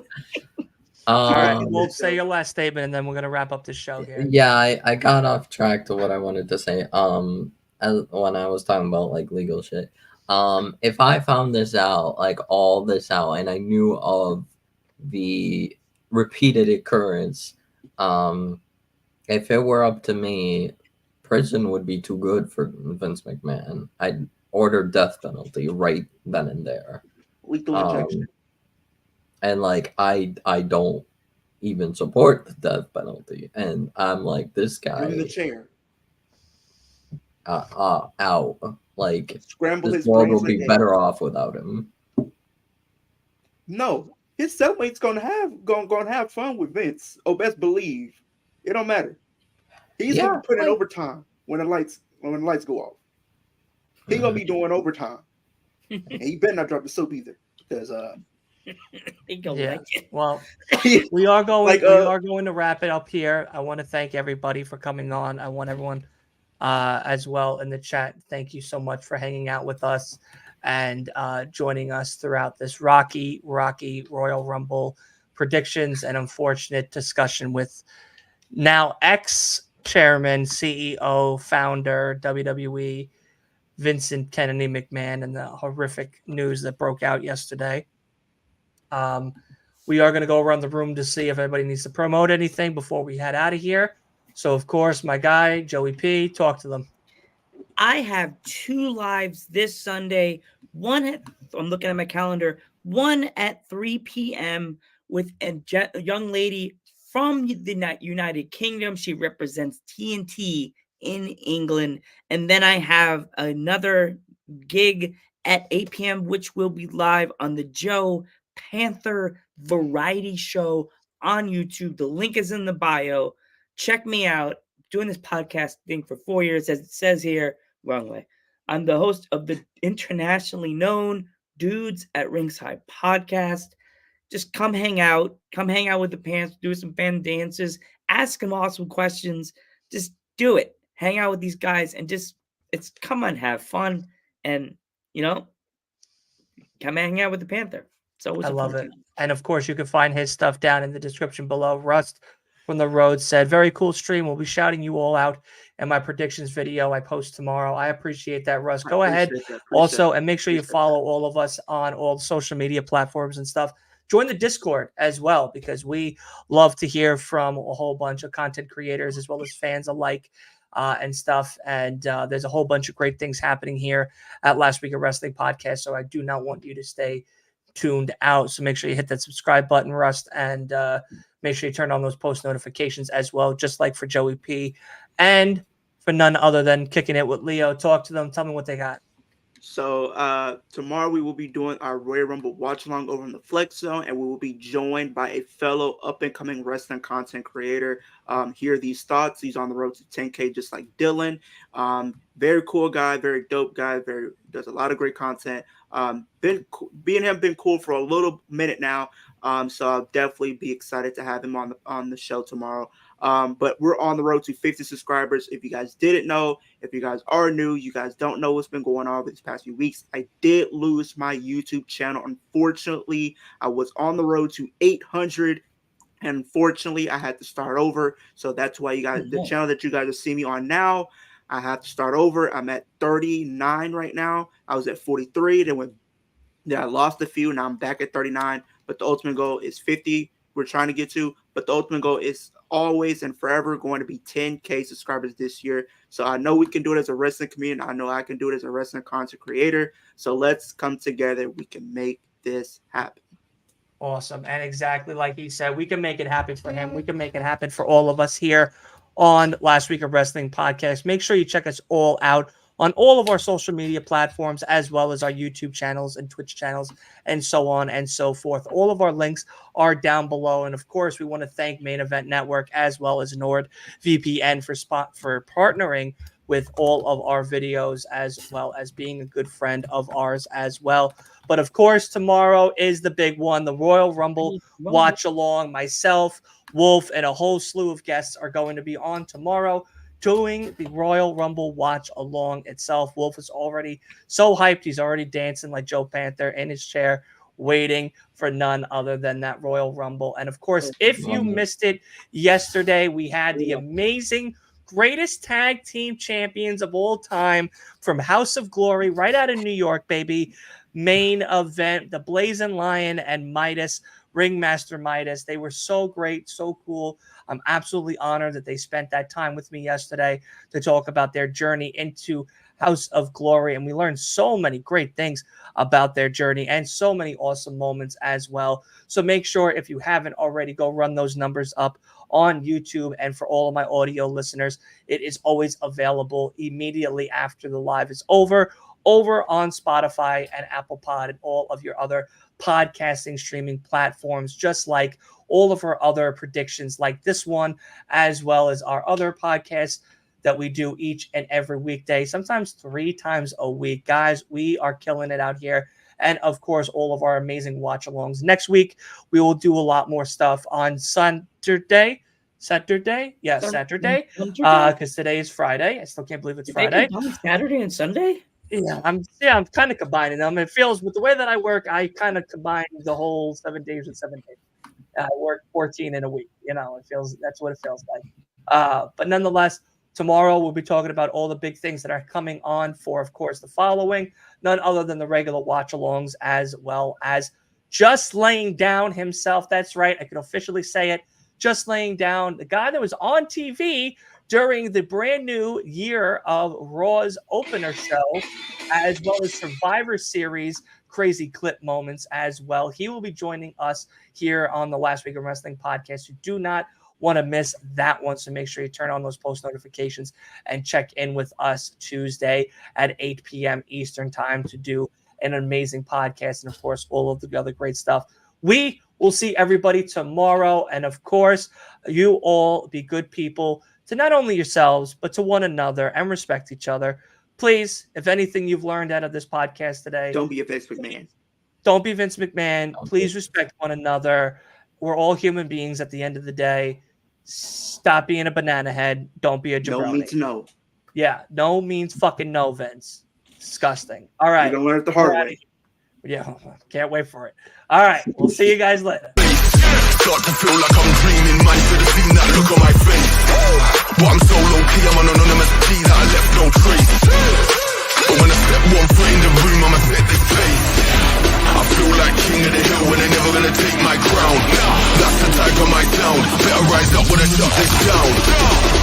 We'll say your last statement, and then we're gonna wrap up the show here. Yeah, I got off track to what I wanted to say. When I was talking about like legal shit. If I found this out, like all this out, and I knew of the repeated occurrence, if it were up to me, prison would be too good for Vince McMahon. I'd order death penalty right then and there. Lethal injection. And like I don't even support the death penalty, and I'm like, this Give him the guy chair. out. Like Scramble this his world brains will be like better off without him. No, his cellmate's gonna have fun with Vince. Oh, best believe. It don't matter. He's gonna put in overtime. when the lights go off. He gonna be doing overtime, and he better not drop the soap either, because Well, we are going to wrap it up here. I want to thank everybody for coming on. I want everyone as well in the chat. Thank you so much for hanging out with us and joining us throughout this rocky Royal Rumble predictions and unfortunate discussion with now ex-chairman, CEO, founder, WWE, Vincent Kennedy McMahon, and the horrific news that broke out yesterday. We are going to go around the room to see if anybody needs to promote anything before we head out of here. So, of course, my guy, Joey P, talk to them. I have 2 lives this Sunday. I'm looking at my calendar, one at 3 p.m. with a young lady from the United Kingdom. She represents TNT in England. And then I have another gig at 8 p.m., which will be live on the Joe Panther Variety Show on YouTube. The link is in the bio. Check me out. Doing this podcast thing for 4 years, as it says here. Wrong way. I'm the host of the internationally known Dudes at Ringside podcast. Just come hang out with the pants, do some fan dances, ask them awesome questions. Just do it. Hang out with these guys and come on, have fun. And, come hang out with the Panther. So I love it. And of course, you can find his stuff down in the description below. Rust from the road said, very cool stream. We'll be shouting you all out in my predictions video I post tomorrow. I appreciate that, Russ. Go ahead also and make sure you follow all of us on all social media platforms and stuff. Join the Discord as well, because we love to hear from a whole bunch of content creators as well as fans alike and stuff. And there's a whole bunch of great things happening here at Last Week of Wrestling Podcast. So I do not want you to stay tuned out. So make sure you hit that subscribe button, Rust, and make sure you turn on those post notifications as well, just like for Joey P. And for none other than Kicking It with Leo. Talk to them. Tell me what they got. So tomorrow we will be doing our Royal Rumble watch along over in the Flex Zone, and we will be joined by a fellow up and coming wrestling content creator. Hear these thoughts. He's on the road to 10K, just like Dylan. Very cool guy, very dope guy. Does a lot of great content. Been cool for a little minute now. So I'll definitely be excited to have him on the show tomorrow. But we're on the road to 50 subscribers. If you guys didn't know, if you guys are new, you guys don't know what's been going on over these past few weeks. I did lose my YouTube channel. Unfortunately, I was on the road to 800. And unfortunately, I had to start over. So that's why the channel that you guys are seeing me on now, I have to start over. I'm at 39 right now. I was at 43. Then I lost a few. Now I'm back at 39. But the ultimate goal is 50. We're trying to get to. But the ultimate goal is always and forever going to be 10K subscribers this year. So I know we can do it as a wrestling community. I know I can do it as a wrestling content creator. So let's come together. We can make this happen. Awesome. And exactly like he said, we can make it happen for him. We can make it happen for all of us here on Last Week of Wrestling Podcast. Make sure you check us all out on all of our social media platforms, as well as our YouTube channels and Twitch channels, and so on and so forth. All of our links are down below. And of course, we want to thank Main Event Network as well as NordVPN for partnering with all of our videos, as well as being a good friend of ours as well. But of course, tomorrow is the big one, the Royal Rumble watch along. Myself, Wolf, and a whole slew of guests are going to be on tomorrow doing the Royal Rumble watch along itself. Wolf is already so hyped. He's already dancing like Joe Panther in his chair, waiting for none other than that Royal Rumble. And of course, if you missed it yesterday, we had the amazing greatest tag team champions of all time from House of Glory right out of New York, baby. Main event, the Blazing Lion and Midas, Ringmaster Midas. They were so great, so cool. I'm absolutely honored that they spent that time with me yesterday to talk about their journey into House of Glory. And we learned so many great things about their journey and so many awesome moments as well. So make sure, if you haven't already, go run those numbers up on YouTube. And for all of my audio listeners, it is always available immediately after the live is over on Spotify and Apple Pod and all of your other podcasting streaming platforms, just like all of our other predictions like this one, as well as our other podcasts that we do each and every weekday, sometimes 3 times a week. Guys, we are killing it out here. And of course, all of our amazing watch alongs. Next week, we will do a lot more stuff on Saturday. Yeah, Saturday. Because today is Friday. I still can't believe it's Friday. Saturday and Sunday? Yeah, I'm kind of combining them. It feels, with the way that I work, I kind of combine the whole 7 days with 7 days. I work 14 in a week. That's what it feels like. But nonetheless, tomorrow we'll be talking about all the big things that are coming on for, of course, the following. None other than the regular watch-alongs, as well as Just Laying Down himself. That's right, I can officially say it. Just Laying Down, the guy that was on TV during the brand new year of Raw's opener show, as well as Survivor Series crazy clip moments as well. He will be joining us here on the Last Week of Wrestling podcast. You do not want to miss that one, so make sure you turn on those post notifications and check in with us Tuesday at 8 p.m. Eastern time to do an amazing podcast and, of course, all of the other great stuff. We will see everybody tomorrow, and of course, you all be good people to not only yourselves, but to one another, and respect each other. Please, if anything you've learned out of this podcast today, don't be a Vince McMahon. Don't be Vince McMahon. Please respect one another. We're all human beings at the end of the day. Stop being a banana head. Don't be a jabroni. No means no. Yeah, no means fucking no, Vince. Disgusting. All right. You don't learn it the hard way. Yeah, can't wait for it. All right, we'll see you guys later. Start to feel like I'm dreaming, man should have seen that look on my face. But I'm so low key, I'm an anonymous G that I left no trace.